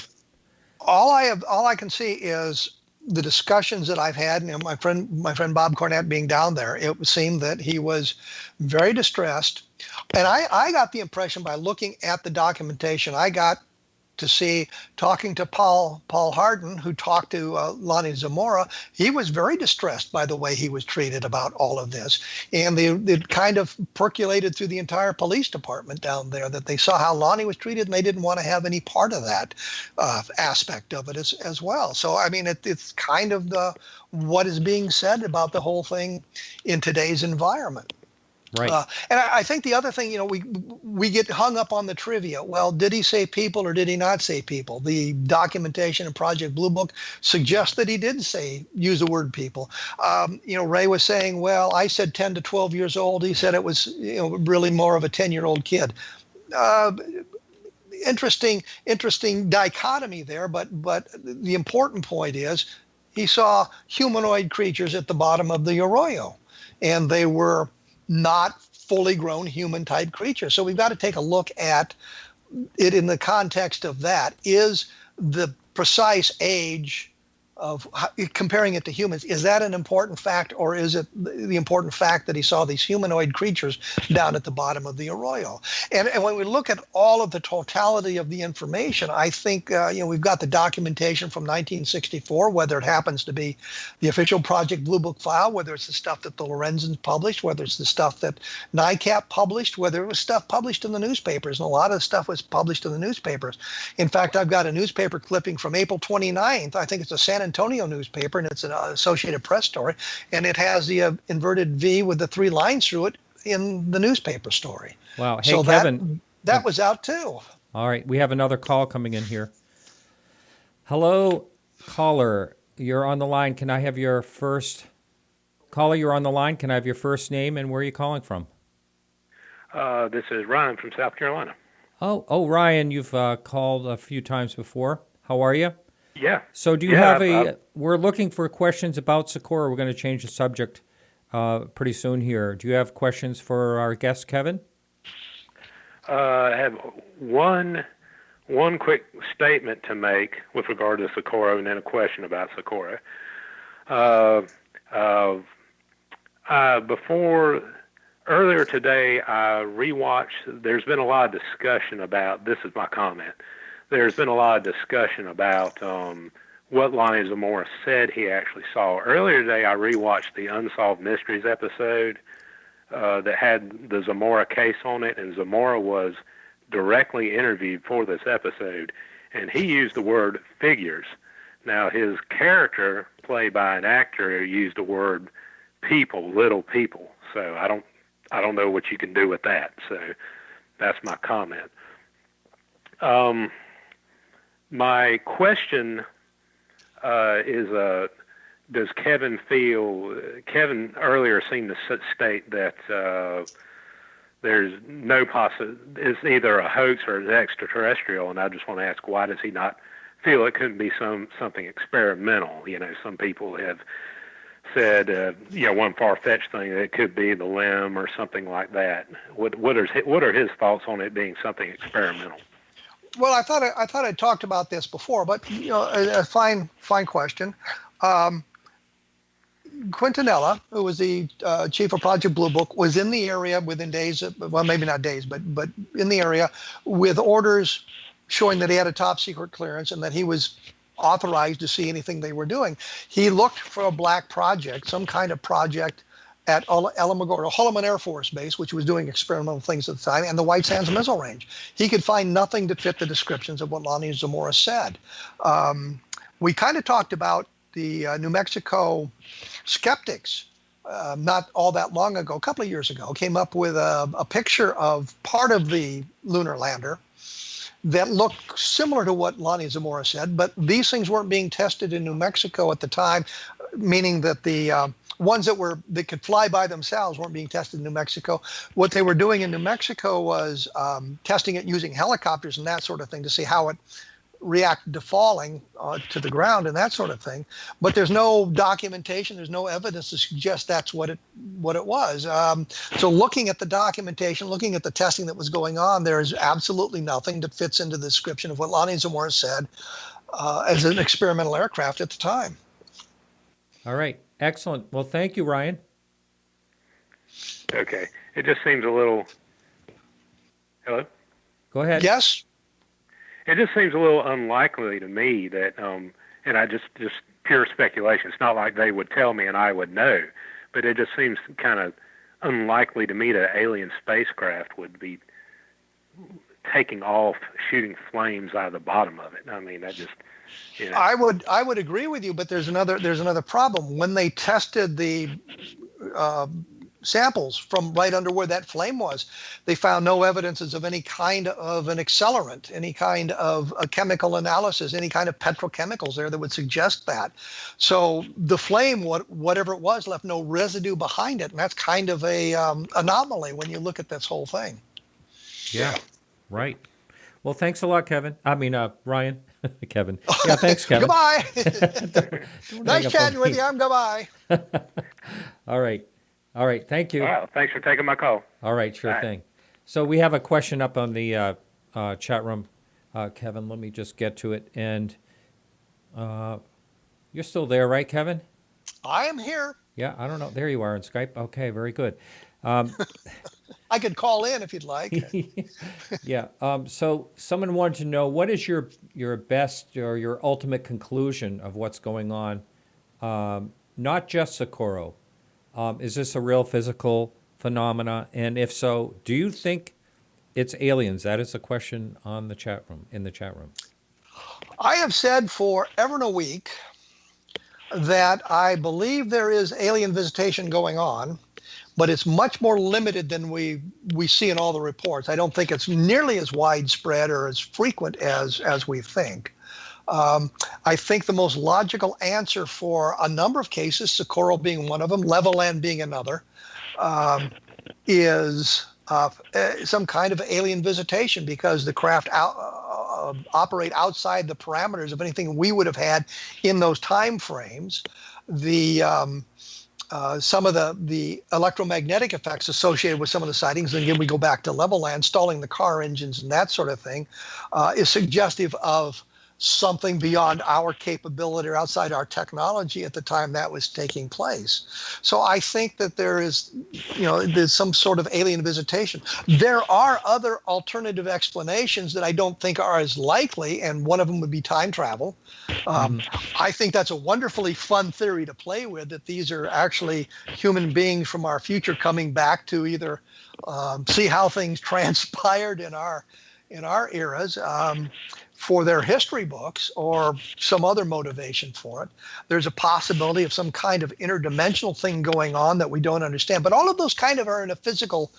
All I can see is the discussions that I've had, and my friend Bob Cornett being down there, it seemed that he was very distressed. And I got the impression by looking at the documentation, I got to see, talking to Paul Hardin, who talked to Lonnie Zamora. He was very distressed by the way he was treated about all of this. And it kind of percolated through the entire police department down there, that they saw how Lonnie was treated and they didn't want to have any part of that aspect of it as well. So, I mean, it's kind of what is being said about the whole thing in today's environment. Right. And I think the other thing, we get hung up on the trivia. Well, did he say people or did he not say people? The documentation in Project Blue Book suggests that he did use the word people. Ray was saying, well, I said 10 to 12 years old. He said it was, really more of a 10-year-old kid. Interesting dichotomy there. But the important point is he saw humanoid creatures at the bottom of the arroyo, and they were not fully grown human type creatures. So we've got to take a look at it in the context of that. Is the precise age of comparing it to humans, is that an important fact, or is it the important fact that he saw these humanoid creatures down at the bottom of the arroyo? And when we look at all of the totality of the information, I think we've got the documentation from 1964, whether it happens to be the official Project Blue Book file, whether it's the stuff that the Lorenzens published, whether it's the stuff that NICAP published, whether it was stuff published in the newspapers, and a lot of stuff was published in the newspapers. In fact, I've got a newspaper clipping from April 29th. I think it's a San Antonio newspaper, and it's an Associated Press story, and it has the inverted V with the 3 lines through it in the newspaper story. Wow. Hey, so Kevin. That was out too. All right. We have another call coming in here. Hello, caller. You're on the line. Can I have your first... Caller, you're on the line. Can I have your first name and where are you calling from? This is Ryan from South Carolina. Oh, Ryan, you've called a few times before. How are you? Yeah. So do you have we're looking for questions about Socorro. We're going to change the subject pretty soon here. Do you have questions for our guest, Kevin? I have one quick statement to make with regard to Socorro, and then a question about Socorro. Earlier today, I rewatched. There's been a lot of discussion about. This is my comment. There's been a lot of discussion about what Lonnie Zamora said he actually saw. Earlier today, I rewatched the Unsolved Mysteries episode that had the Zamora case on it, and Zamora was directly interviewed for this episode, and he used the word figures. Now, his character, played by an actor, used the word people, little people. So I don't know what you can do with that. So that's my comment. My question is, does Kevin feel... Kevin earlier seemed to state that there's no it's either a hoax or it's extraterrestrial, and I just want to ask, why does he not feel it couldn't be something experimental? Some people have said, one far-fetched thing, that it could be the limb or something like that. What are his thoughts on it being something experimental? Well, I thought I talked about this before, but a fine question. Quintanilla, who was the chief of Project Blue Book, was in the area within days, well, maybe not days, but in the area with orders showing that he had a top secret clearance and that he was authorized to see anything they were doing. He looked for a black project, some kind of project at Alamogordo, Holloman Air Force Base, which was doing experimental things at the time, and the White Sands Missile Range. He could find nothing that fit the descriptions of what Lonnie Zamora said. We kind of talked about the New Mexico skeptics not all that long ago, a couple of years ago, came up with a picture of part of the lunar lander that looked similar to what Lonnie Zamora said, but these things weren't being tested in New Mexico at the time, meaning that the ones that could fly by themselves weren't being tested in New Mexico. What they were doing in New Mexico was testing it using helicopters and that sort of thing to see how it reacted to falling to the ground and that sort of thing. But there's no documentation, there's no evidence to suggest that's what it was. So looking at the documentation, looking at the testing that was going on, there is absolutely nothing that fits into the description of what Lonnie Zamora said as an experimental aircraft at the time. All right. Excellent. Well, thank you, Ryan. Okay. It just seems a little... Hello? Go ahead. Yes? it just seems a little unlikely to me that, and I just pure speculation. It's not like they would tell me and I would know, but it just seems kind of unlikely to me that an alien spacecraft would be taking off, shooting flames out of the bottom of it. I mean, that just, you know. I would agree with you, but there's another problem. When they tested the samples from right under where that flame was, they found no evidences of any kind of an accelerant, any kind of a chemical analysis, any kind of petrochemicals there that would suggest that. So the flame, whatever it was, left no residue behind it, and that's kind of a anomaly when you look at this whole thing. Yeah, right. Well, thanks a lot, Kevin. I mean, Ryan. Kevin. Yeah, thanks, Kevin. Goodbye. Don't Nice chatting with you. Goodbye. All right. All right. Thank you. All right. Thanks for taking my call. All right. Sure thing. So we have a question up on the chat room, Kevin. Let me just get to it. And you're still there, right, Kevin? I am here. Yeah, I don't know. There you are on Skype. Okay, very good. I could call in if you'd like. Yeah. So someone wanted to know, what is your best or your ultimate conclusion of what's going on? Not just Socorro. Is this a real physical phenomena? And if so, do you think it's aliens? That is a question on the chat room, in the chat room. I have said for ever and a week that I believe there is alien visitation going on, but it's much more limited than we see in all the reports. I don't think it's nearly as widespread or as frequent as we think. I think the most logical answer for a number of cases, Socorro being one of them, Levelland being another, is some kind of alien visitation, because the craft operate outside the parameters of anything we would have had in those time frames. Some of the electromagnetic effects associated with some of the sightings, and again we go back to Levelland, stalling the car engines and that sort of thing, is suggestive of something beyond our capability or outside our technology at the time that was taking place. So I think that there's some sort of alien visitation. There are other alternative explanations that I don't think are as likely, and one of them would be time travel. I think that's a wonderfully fun theory to play with, that these are actually human beings from our future coming back to either see how things transpired in our eras, for their history books, or some other motivation for it. There's a possibility of some kind of interdimensional thing going on that we don't understand. But all of those kind of are in a physical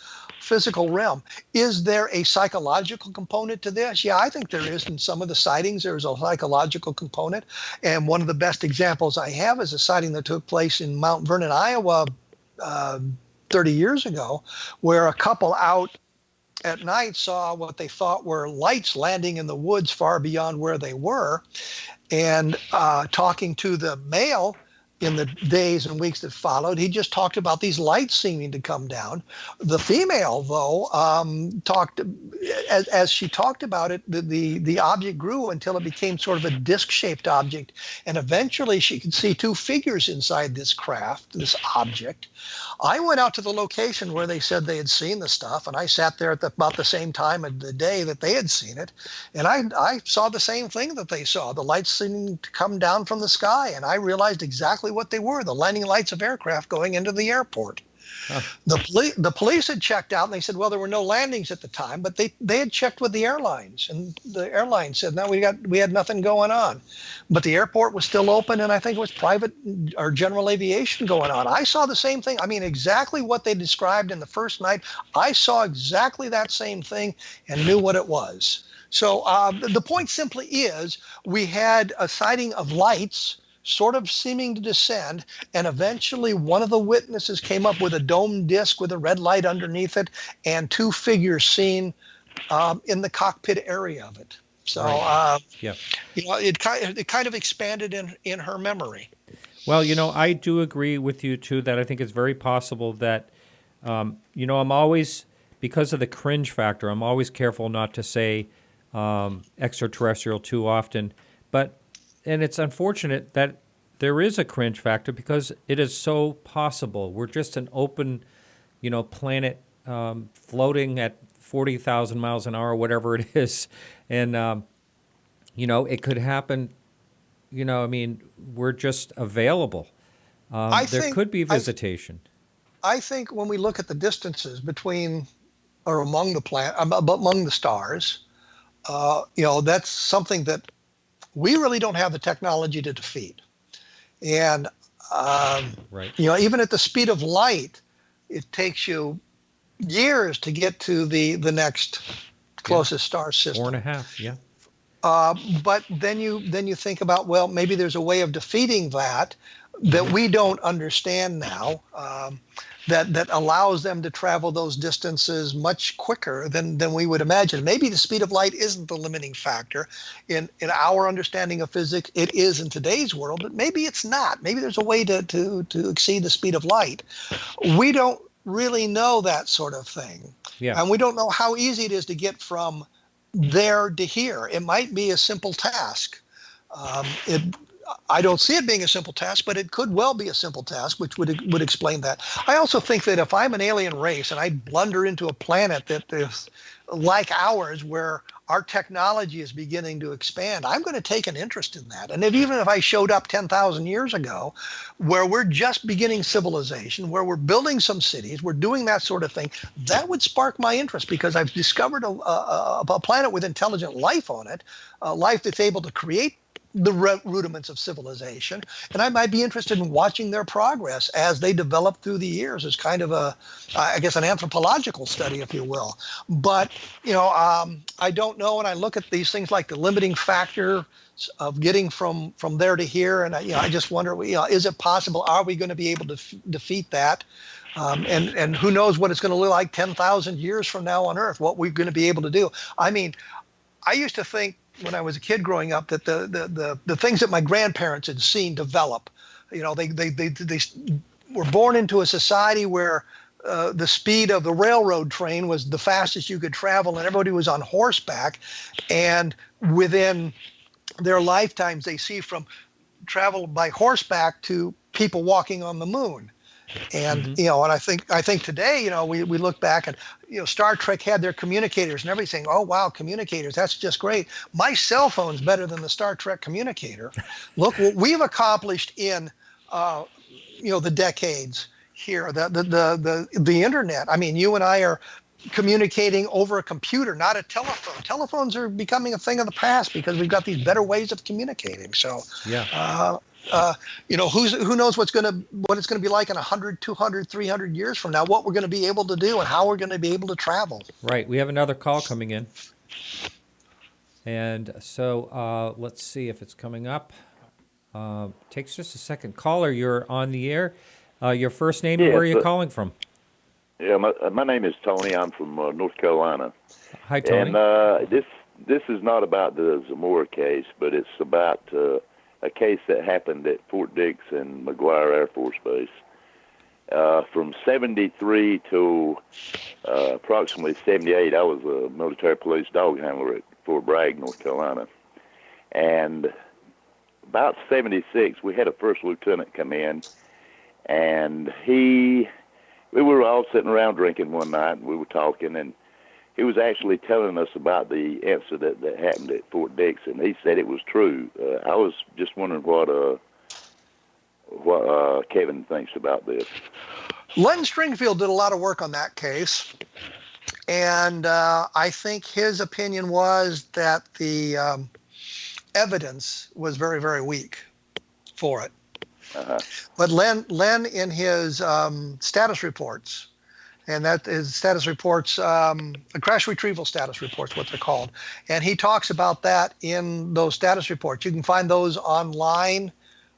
realm. Is there a psychological component to this? Yeah, I think there is. In some of the sightings, there's a psychological component. And one of the best examples I have is a sighting that took place in Mount Vernon, Iowa, 30 years ago, where a couple out at night saw what they thought were lights landing in the woods far beyond where they were. And talking to the male in the days and weeks that followed, he just talked about these lights seeming to come down. The female, though, talked, as she talked about it, the object grew until it became sort of a disc-shaped object. And eventually she could see two figures inside this craft, this object. I went out to the location where they said they had seen the stuff, and I sat there at about the same time of the day that they had seen it, and I saw the same thing that they saw. The lights seemed to come down from the sky, and I realized exactly what they were, the landing lights of aircraft going into the airport. Huh. The police had checked out, and they said, well, there were no landings at the time, but they had checked with the airlines, and the airlines said, no, we had nothing going on. But the airport was still open, and I think it was private or general aviation going on. I saw the same thing. I mean, exactly what they described in the first night. I saw exactly that same thing and knew what it was. So the point simply is, we had a sighting of lights sort of seeming to descend, and eventually one of the witnesses came up with a domed disc with a red light underneath it, and two figures seen in the cockpit area of it. So it kind of expanded in her memory. Well, I do agree with you too that I think it's very possible that I'm always, because of the cringe factor, I'm always careful not to say extraterrestrial too often, and it's unfortunate that there is a cringe factor, because it is so possible. We're just an open, planet floating at 40,000 miles an hour, whatever it is. And It could happen. I mean, we're just available. There could be visitation. I think when we look at the distances between or among the stars, that's something that we really don't have the technology to defeat. And right. Even at the speed of light, it takes you years to get to the next closest star system. 4.5, yeah. But then you think about, well, maybe there's a way of defeating that we don't understand now, that allows them to travel those distances much quicker than we would imagine. Maybe the speed of light isn't the limiting factor in our understanding of physics. It is in today's world, but maybe it's not. Maybe there's a way to exceed the speed of light. We don't really know that sort of thing. Yeah. And we don't know how easy it is to get from there to here. It might be a simple task. I don't see it being a simple task, but it could well be a simple task, which would explain that. I also think that if I'm an alien race and I blunder into a planet that is like ours, where our technology is beginning to expand, I'm going to take an interest in that. And even if I showed up 10,000 years ago, where we're just beginning civilization, where we're building some cities, we're doing that sort of thing, that would spark my interest, because I've discovered a planet with intelligent life on it, life that's able to create the rudiments of civilization, and I might be interested in watching their progress as they develop through the years, as kind of an anthropological study, if you will. But I don't know, and I look at these things like the limiting factor of getting from there to here, and I just wonder, is it possible? Are we going to be able to defeat that? And who knows what it's going to look like 10,000 years from now on Earth? What we're going to be able to do? I mean, I used to think, when I was a kid growing up, that the things that my grandparents had seen develop, they were born into a society where the speed of the railroad train was the fastest you could travel, and everybody was on horseback, and within their lifetimes they see from travel by horseback to people walking on the moon. And and I think today, we look back and Star Trek had their communicators and everything. Oh wow, communicators, that's just great. My cell phone's better than the Star Trek communicator. Look what we've accomplished in the decades here. The internet. I mean, you and I are communicating over a computer, not a telephone. Telephones are becoming a thing of the past because we've got these better ways of communicating. So yeah. Who knows what it's going to be like in 100, 200, 300 years from now, what we're going to be able to do and how we're going to be able to travel. Right. We have another call coming in. And so let's see if it's coming up. Takes just a second. Caller, you're on the air. Your first name and where are you calling from? Yeah, my name is Tony. I'm from North Carolina. Hi, Tony. And this is not about the Zamora case, but it's about a case that happened at Fort Dix and McGuire Air Force Base. From 73 to approximately 78, I was a military police dog handler at Fort Bragg, North Carolina. And about 76, we had a first lieutenant come in, and we were all sitting around drinking one night, and we were talking, and he was actually telling us about the incident that happened at Fort Dix, and he said it was true. I was just wondering what Kevin thinks about this. Len Stringfield did a lot of work on that case, and I think his opinion was that the evidence was very, very weak for it. Uh-huh. But Len in his status reports, and that is status reports, crash retrieval status reports, what they're called. And he talks about that in those status reports. You can find those online,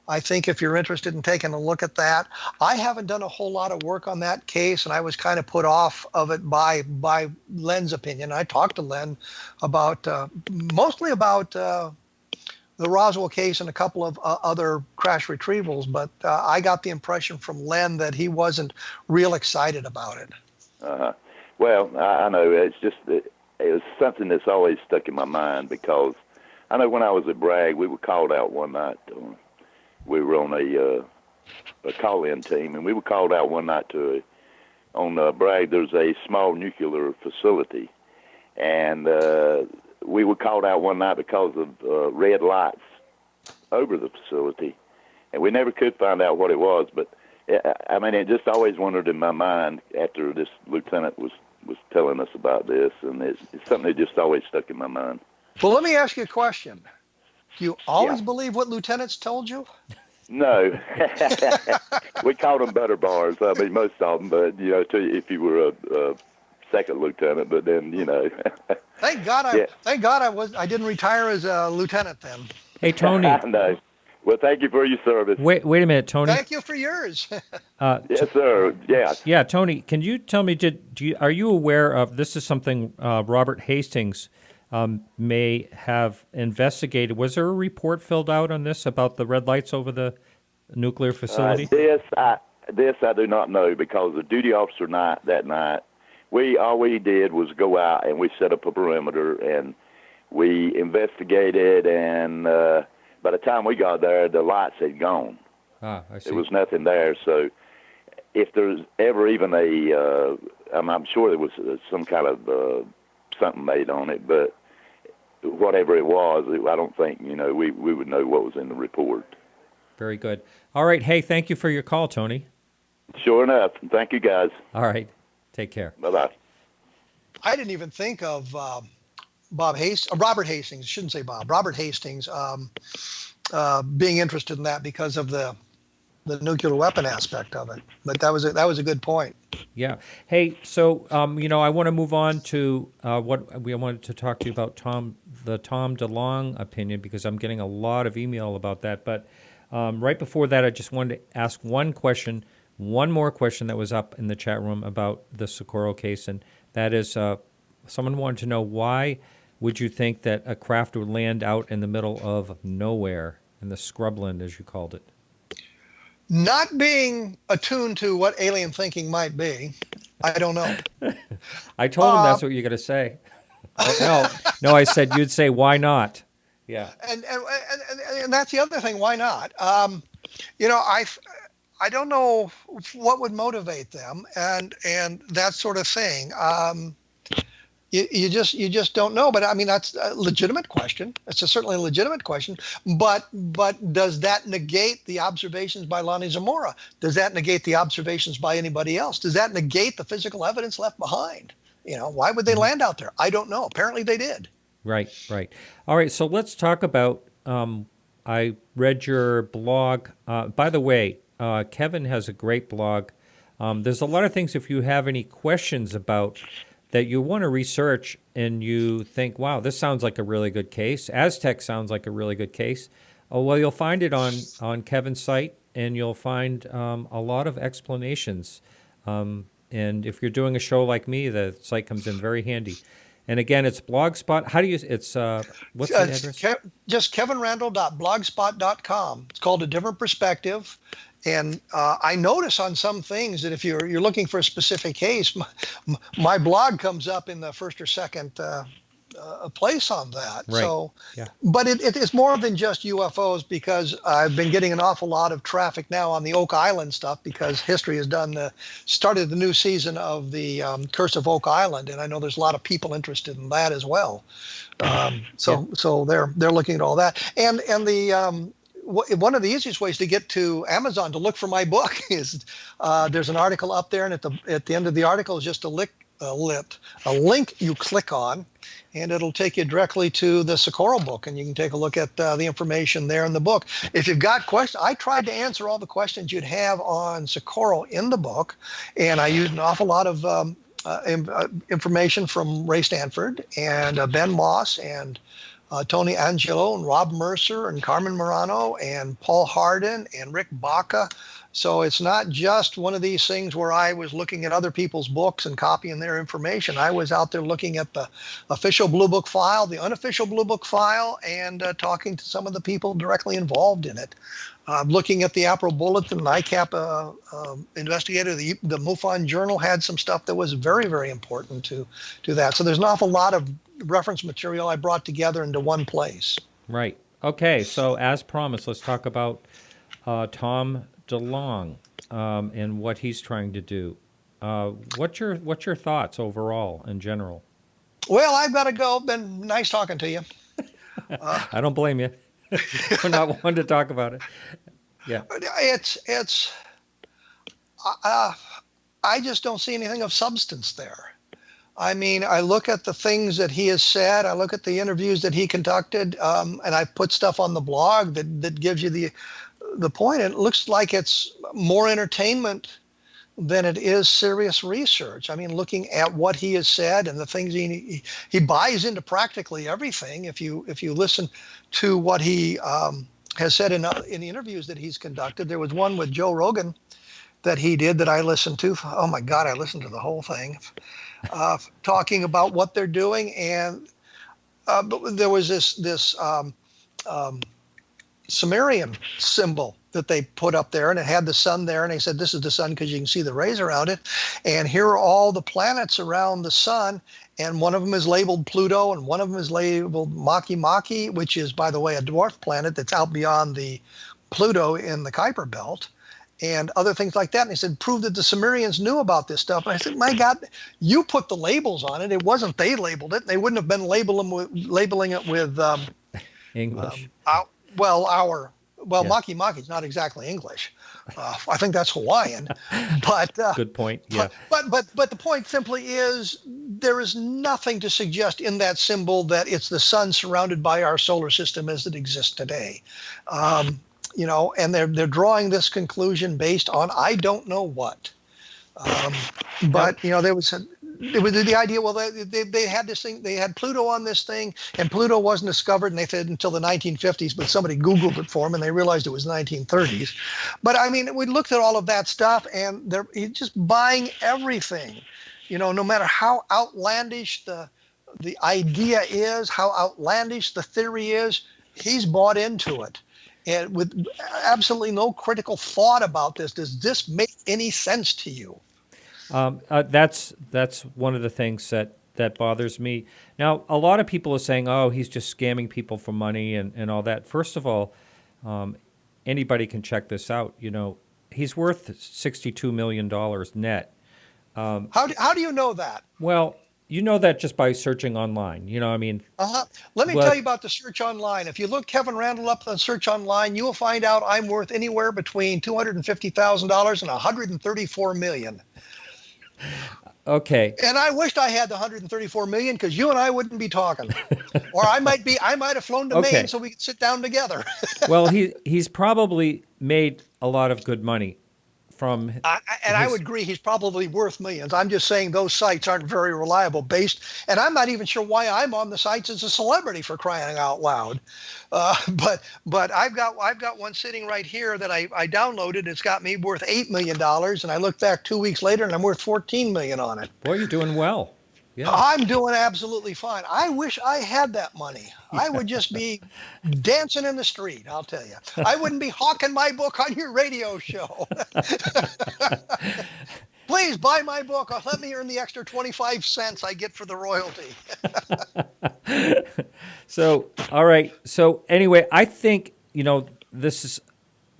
I think, if you're interested in taking a look at that. I haven't done a whole lot of work on that case, and I was kind of put off of it by Len's opinion. I talked to Len about, mostly about the Roswell case and a couple of other crash retrievals, but I got the impression from Len that he wasn't real excited about it. Uh-huh. Well, I know it's just it was something that's always stuck in my mind, because I know when I was at Bragg, we were called out one night. We were on a call-in team, and we were called out one night on Bragg. There's a small nuclear facility, and we were called out one night because of red lights over the facility, and we never could find out what it was. But I mean, it just always wondered in my mind after this lieutenant was telling us about this, and it's something that just always stuck in my mind. Well, let me ask you a question. Do you always believe what lieutenants told you? No. We called them butter bars. I mean, most of them, but, you know, if you were a second lieutenant, but then, you know. Thank God I didn't retire as a lieutenant then. Hey, Tony. No. Well, thank you for your service. Wait a minute, Tony. Thank you for yours. Yes, sir. Yeah. Yeah, Tony, can you tell me, are you aware of, this is something Robert Hastings may have investigated. Was there a report filled out on this about the red lights over the nuclear facility? This I do not know, because the duty officer that night, all we did was go out and we set up a perimeter and we investigated, and by the time we got there, the lights had gone. I see. There was nothing there. So if there's ever even I'm sure there was some kind of something made on it, but whatever it was, I don't think, you know, we would know what was in the report. Very good. All right. Hey, thank you for your call, Tony. Sure enough. Thank you, guys. All right. Take care. Bye-bye. I didn't even think of Robert Hastings, shouldn't say Bob, Robert Hastings being interested in that because of the nuclear weapon aspect of it. But that was a good point. Yeah. Hey, so, you know, I want to move on to what we wanted to talk to you about, the Tom DeLonge opinion, because I'm getting a lot of email about that. But right before that, I just wanted to ask one more question that was up in the chat room about the Socorro case, and that is someone wanted to know, why would you think that a craft would land out in the middle of nowhere, in the scrubland, as you called it? Not being attuned to what alien thinking might be, I don't know. I told him that's what you're going to say. No, I said you'd say, why not? Yeah. And that's the other thing. Why not? You know, I don't know what would motivate them, and that sort of thing. You just don't know. But I mean, that's a legitimate question. It's certainly a legitimate question. But does that negate the observations by Lonnie Zamora? Does that negate the observations by anybody else? Does that negate the physical evidence left behind? You know, why would they land out there? I don't know. Apparently they did. Right. All right, so let's talk about, I read your blog. By the way, Kevin has a great blog. There's a lot of things, if you have any questions about that you want to research and you think, wow, this sounds like a really good case. Aztec sounds like a really good case. Oh, well, you'll find it on Kevin's site, and you'll find a lot of explanations. And if you're doing a show like me, the site comes in very handy. And again, it's Blogspot. How do you? It's what's the address? Just kevinrandle.blogspot.com. It's called A Different Perspective. And I notice on some things that if you're looking for a specific case, my blog comes up in the first or second place on that. Right. So, yeah. But it's more than just UFOs, because I've been getting an awful lot of traffic now on the Oak Island stuff, because History has started the new season of the Curse of Oak Island, and I know there's a lot of people interested in that as well. So they're looking at all that, and the one of the easiest ways to get to Amazon to look for my book is there's an article up there, and at the end of the article is just a link you click on, and it'll take you directly to the Socorro book, and you can take a look at the information there in the book. If you've got questions, I tried to answer all the questions you'd have on Socorro in the book, and I used an awful lot of information from Ray Stanford and Ben Moss and Tony Angelo and Rob Mercer and Carmen Morano and Paul Hardin and Rick Baca. So it's not just one of these things where I was looking at other people's books and copying their information. I was out there looking at the official Blue Book file, the unofficial Blue Book file, and talking to some of the people directly involved in it. Looking at the April Bulletin, ICAP investigator, the MUFON Journal had some stuff that was very, very important to that. So there's an awful lot of reference material I brought together into one place. Right. Okay. So as promised, let's talk about Tom DeLonge and what he's trying to do. What's your thoughts overall in general? Well, I've got to go. Been nice talking to you. I don't blame you. We're not one to talk about it. Yeah. It's. I just don't see anything of substance there. I mean, I look at the things that he has said. I look at the interviews that he conducted, and I put stuff on the blog that gives you the point. And it looks like it's more entertainment than it is serious research. I mean, looking at what he has said and the things he buys into practically everything. If you listen to what he has said in the interviews that he's conducted, there was one with Joe Rogan that he did that I listened to. Oh my God, I listened to the whole thing, talking about what they're doing. And there was this Sumerian symbol that they put up there, and it had the sun there, and they said this is the sun because you can see the rays around it, and here are all the planets around the sun, and one of them is labeled Pluto, and one of them is labeled Makemake, which is, by the way, a dwarf planet that's out beyond the Pluto in the Kuiper Belt, and other things like that. And they said, prove that the Sumerians knew about this stuff. And I said, my God, you put the labels on it. It wasn't they labeled it. They wouldn't have been labeling it with English. Makemake is not exactly English. I think that's Hawaiian. But good point. Yeah. But the point simply is there is nothing to suggest in that symbol that it's the sun surrounded by our solar system as it exists today. And they're drawing this conclusion based on I don't know what. There was the idea. Well, they had this thing. They had Pluto on this thing, and Pluto wasn't discovered, and they said until the 1950s. But somebody Googled it for them, and they realized it was 1930s. But I mean, we looked at all of that stuff, and he's just buying everything. No matter how outlandish the idea is, how outlandish the theory is, he's bought into it. And with absolutely no critical thought about this. Does this make any sense to you? That's one of the things that bothers me. Now, a lot of people are saying, oh, he's just scamming people for money and all that. First of all, anybody can check this out. He's worth $62 million net. How do you know that? Well, you know that just by searching online. Let me tell you about the search online. If you look Kevin Randle up on search online, you will find out I'm worth anywhere between $250,000 and $134 million. Okay. And I wished I had the $134 million because you and I wouldn't be talking. Or I might have flown to Maine so we could sit down together. Well, he's probably made a lot of good money from. I would agree he's probably worth millions. I'm just saying those sites aren't very reliable and I'm not even sure why I'm on the sites as a celebrity, for crying out loud. But I've got one sitting right here that I downloaded. It's got me worth $8 million, and I look back 2 weeks later and I'm worth $14 million on it. Boy, you're doing well. Yeah. I'm doing absolutely fine. I wish I had that money. I would just be dancing in the street, I'll tell you. I wouldn't be hawking my book on your radio show. Please buy my book. Let me earn the extra 25 cents I get for the royalty. So, all right. So anyway, I think, this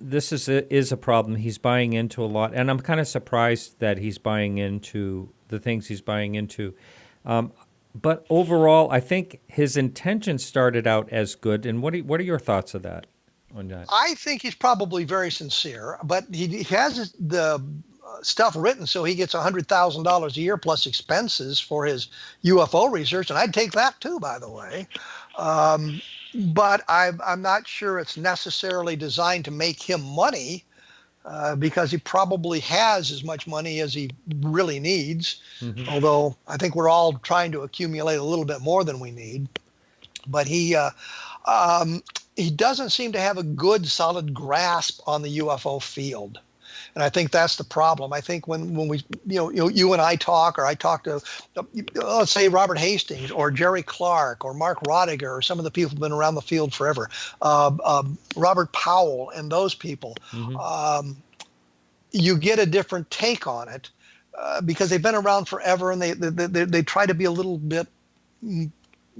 is a problem. He's buying into a lot, and I'm kind of surprised that he's buying into the things he's buying into. But overall, I think his intentions started out as good. And what are your thoughts of that? On that? I think he's probably very sincere, but he has the stuff written so he gets $100,000 a year plus expenses for his UFO research, and I'd take that too, by the way. But I'm not sure it's necessarily designed to make him money. Because he probably has as much money as he really needs, although I think we're all trying to accumulate a little bit more than we need. But he doesn't seem to have a good, solid grasp on the UFO field. And I think that's the problem. I think when we, you and I talk, or I talk to, let's say, Robert Hastings or Jerry Clark or Mark Rodiger or some of the people who've been around the field forever, Robert Powell and those people, you get a different take on it because they've been around forever, and they try to be a little bit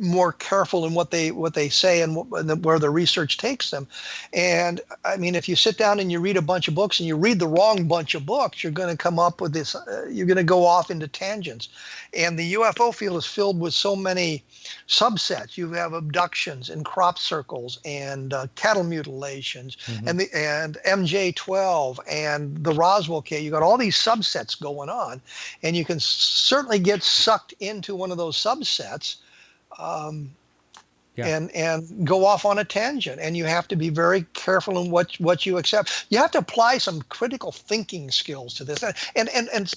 more careful in what they say and where the research takes them. And I mean, if you sit down and you read a bunch of books and you read the wrong bunch of books, you're going to come up with this. You're going to go off into tangents. And the UFO field is filled with so many subsets. You have abductions and crop circles and cattle mutilations and MJ12 and the Roswell case. You got all these subsets going on, and you can certainly get sucked into one of those subsets. And go off on a tangent, and you have to be very careful in what you accept. You have to apply some critical thinking skills to this. And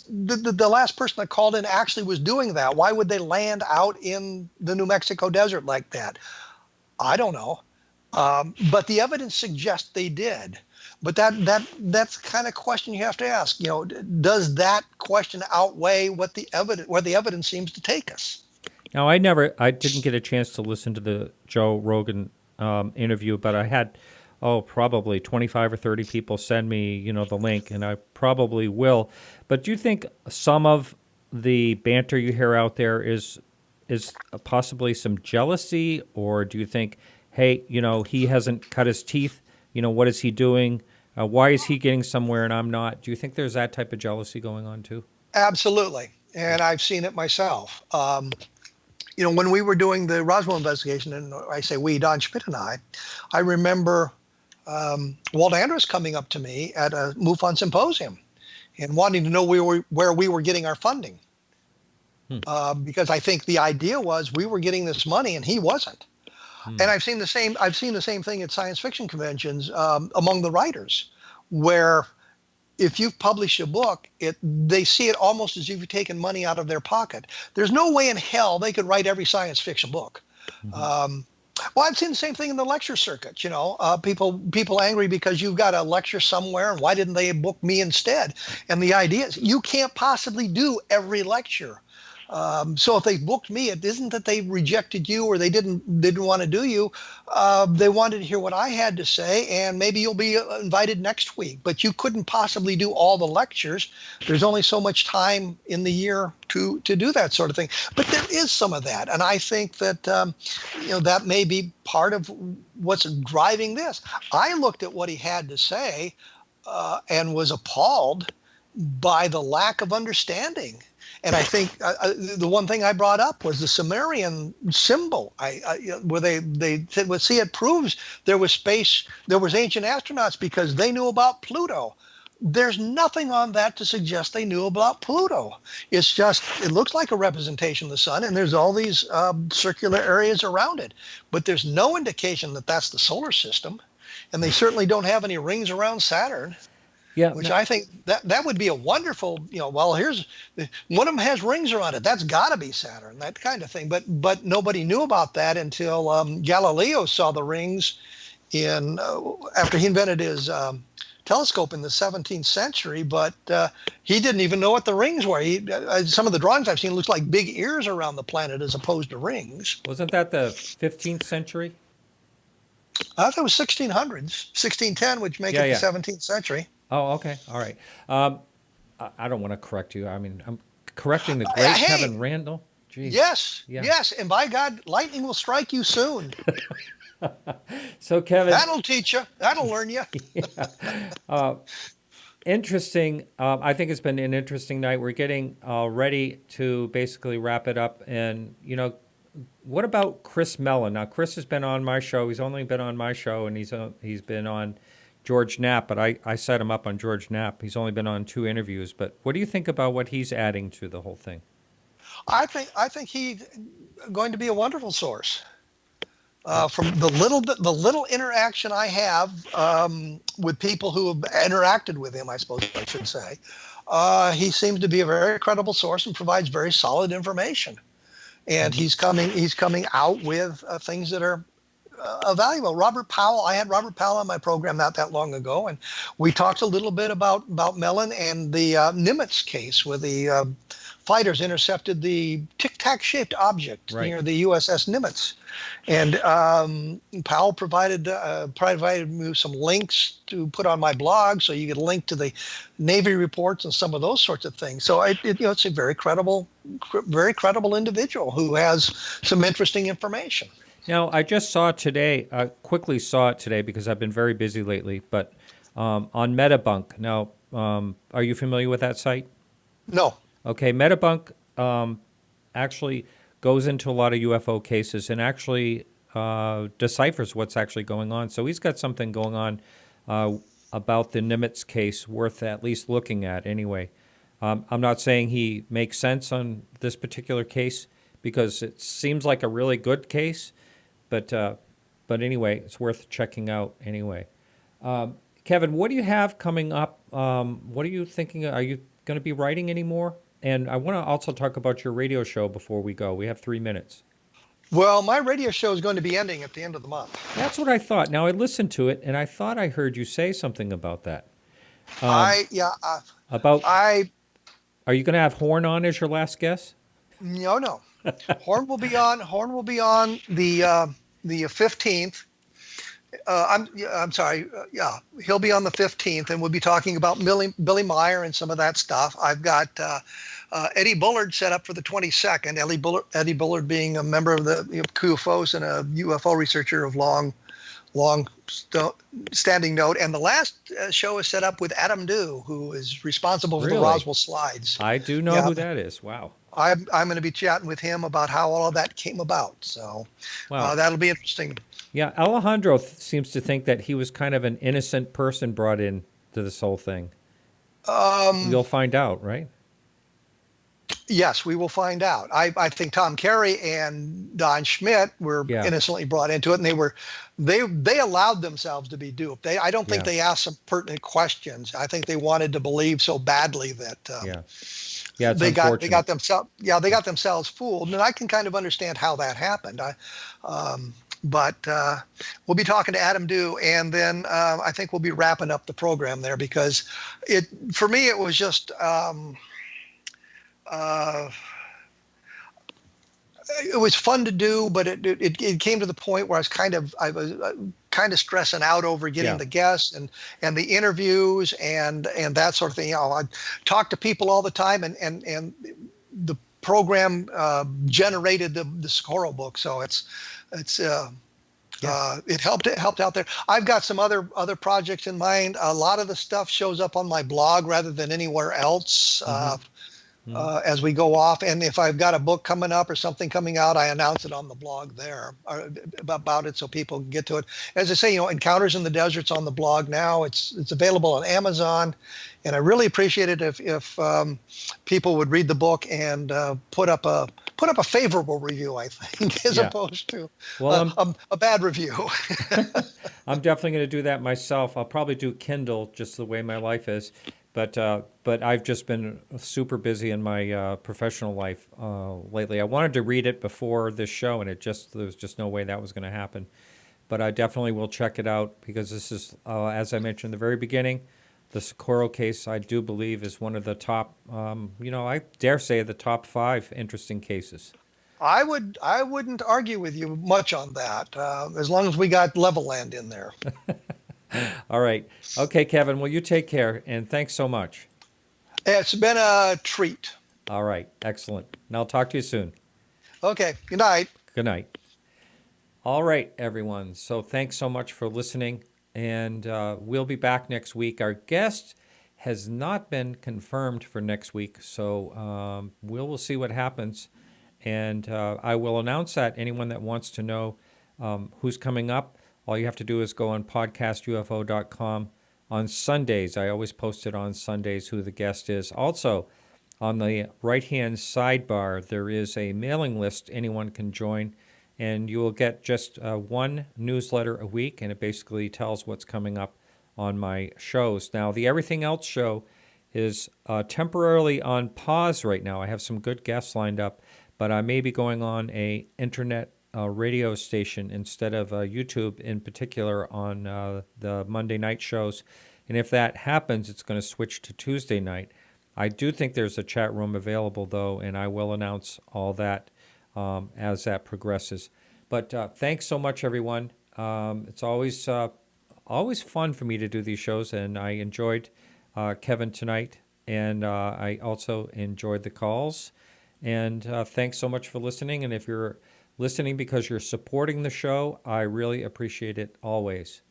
the last person that called in actually was doing that. Why would they land out in the New Mexico desert like that? I don't know, but the evidence suggests they did. But that's the kind of question you have to ask. You know, does that question outweigh where the evidence seems to take us? Now, I didn't get a chance to listen to the Joe Rogan interview, but I had, probably 25 or 30 people send me, the link, and I probably will. But do you think some of the banter you hear out there is possibly some jealousy, or do you think, hey, he hasn't cut his teeth, what is he doing? Why is he getting somewhere and I'm not? Do you think there's that type of jealousy going on too? Absolutely, and I've seen it myself. When we were doing the Roswell investigation, and I say we, Don Schmidt and I remember Walt Andrus coming up to me at a MUFON symposium and wanting to know where we were getting our funding. Because I think the idea was we were getting this money and he wasn't. And I've seen the same thing at science fiction conventions among the writers, where if you've published a book, they see it almost as if you've taken money out of their pocket. There's no way in hell they could write every science fiction book. Well, I've seen the same thing in the lecture circuit. People angry because you've got a lecture somewhere, and why didn't they book me instead? And the idea is you can't possibly do every lecture. So if they booked me, it isn't that they rejected you or they didn't want to do you. They wanted to hear what I had to say, and maybe you'll be invited next week. But you couldn't possibly do all the lectures. There's only so much time in the year to do that sort of thing. But there is some of that, and I think that that may be part of what's driving this. I looked at what he had to say and was appalled by the lack of understanding. And I think the one thing I brought up was the Sumerian symbol, where they said, well, see, it proves there was ancient astronauts because they knew about Pluto. There's nothing on that to suggest they knew about Pluto. It's just, it looks like a representation of the sun, and there's all these circular areas around it. But there's no indication that that's the solar system, and they certainly don't have any rings around Saturn. Yeah, which I think that would be a wonderful, well, here's one of them has rings around it. That's got to be Saturn, that kind of thing. But nobody knew about that until Galileo saw the rings after he invented his telescope in the 17th century. But he didn't even know what the rings were. Some of the drawings I've seen looks like big ears around the planet as opposed to rings. Wasn't that the 15th century? I thought it was 1600s, 1610, which make it the 17th century. Oh, okay. All right. I don't want to correct you. I mean, I'm correcting the great Kevin Randle. Jeez. Yes. And by God, lightning will strike you soon. So, Kevin. That'll teach you. That'll learn you. Interesting. I think it's been an interesting night. We're getting ready to basically wrap it up. And, what about Chris Mellon? Now, Chris has been on my show. He's only been on my show, and he's been on George Knapp, but I set him up on George Knapp. He's only been on 2 interviews, but what do you think about what he's adding to the whole thing? I think he's going to be a wonderful source. From the little interaction I have with people who have interacted with him, I suppose I should say, he seems to be a very credible source and provides very solid information. And he's coming out with things that are valuable. Robert Powell, I had Robert Powell on my program not that long ago, and we talked a little bit about Mellon and the Nimitz case with the fighters intercepted the tic-tac-shaped object Right. near the USS Nimitz. And Powell provided me some links to put on my blog, so you could link to the Navy reports and some of those sorts of things. So it's a very credible individual who has some interesting information. Now, I just saw it today, quickly saw it today because I've been very busy lately, but on Metabunk. Now, are you familiar with that site? No. Okay, Metabunk actually goes into a lot of UFO cases and actually deciphers what's actually going on. So he's got something going on about the Nimitz case worth at least looking at anyway. I'm not saying he makes sense on this particular case because it seems like a really good case, but anyway, it's worth checking out anyway. Kevin, what do you have coming up? What are you thinking? Are you going to be writing anymore? And I want to also talk about your radio show before we go. We have 3 minutes. Well, my radio show is going to be ending at the end of the month. That's what I thought. Now, I listened to it, and I thought I heard you say something about that. Are you going to have Horn on as your last guest? No. Horn will be on the 15th. I'm sorry. He'll be on the 15th, and we'll be talking about Billy Meyer and some of that stuff. I've got Eddie Bullard set up for the 22nd. Eddie Bullard being a member of the UFOs and a UFO researcher of long standing note. And the last show is set up with Adam Dew, who is responsible for the Roswell slides. I do know who that is. Wow. I'm going to be chatting with him about how all of that came about. So that'll be interesting. Yeah, Alejandro seems to think that he was kind of an innocent person brought in to this whole thing. You'll find out, right? Yes, we will find out. I think Tom Carey and Don Schmidt were innocently brought into it, and they allowed themselves to be duped. I don't think they asked some pertinent questions. I think they wanted to believe so badly that they got themselves fooled, and I can kind of understand how that happened. But we'll be talking to Adam Dew, and then I think we'll be wrapping up the program there because for me it was just it was fun to do, but it came to the point where I was kind of stressing out over getting the guests and the interviews and that sort of thing. I talk to people all the time, and the program generated the Socorro book, so it helped out there. I've got some other projects in mind. A lot of the stuff shows up on my blog rather than anywhere else. As we go off, and if I've got a book coming up or something coming out, I announce it on the blog there about it so people can get to it. As I say, Encounters in the Desert's on the blog now. It's available on Amazon, and I really appreciate it if people would read the book and put up a favorable review, I think, as opposed to a bad review. I'm definitely going to do that myself. I'll probably do Kindle, just the way my life is. But I've just been super busy in my professional life lately. I wanted to read it before this show, and there was just no way that was going to happen. But I definitely will check it out because this is, as I mentioned in the very beginning, the Socorro case, I do believe, is one of the top, I dare say the top 5 interesting cases. I wouldn't argue with you much on that, as long as we got level land in there. All right. Okay, Kevin, well, you take care, and thanks so much. It's been a treat. All right. Excellent. And I'll talk to you soon. Okay. Good night. Good night. All right, everyone. So thanks so much for listening, and we'll be back next week. Our guest has not been confirmed for next week, so we'll see what happens, and I will announce that. Anyone that wants to know who's coming up, all you have to do is go on podcastufo.com on Sundays. I always post it on Sundays who the guest is. Also, on the right-hand sidebar, there is a mailing list anyone can join, and you will get just one newsletter a week, and it basically tells what's coming up on my shows. Now, the Everything Else show is temporarily on pause right now. I have some good guests lined up, but I may be going on a internet radio station instead of YouTube, in particular on the Monday night shows. And if that happens, it's going to switch to Tuesday night. I do think there's a chat room available, though, and I will announce all that as that progresses. But thanks so much, everyone. It's always fun for me to do these shows, and I enjoyed Kevin tonight, and I also enjoyed the calls. And thanks so much for listening. And if you're listening because you're supporting the show, I really appreciate it always.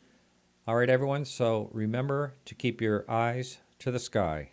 All right, everyone. So remember to keep your eyes to the sky.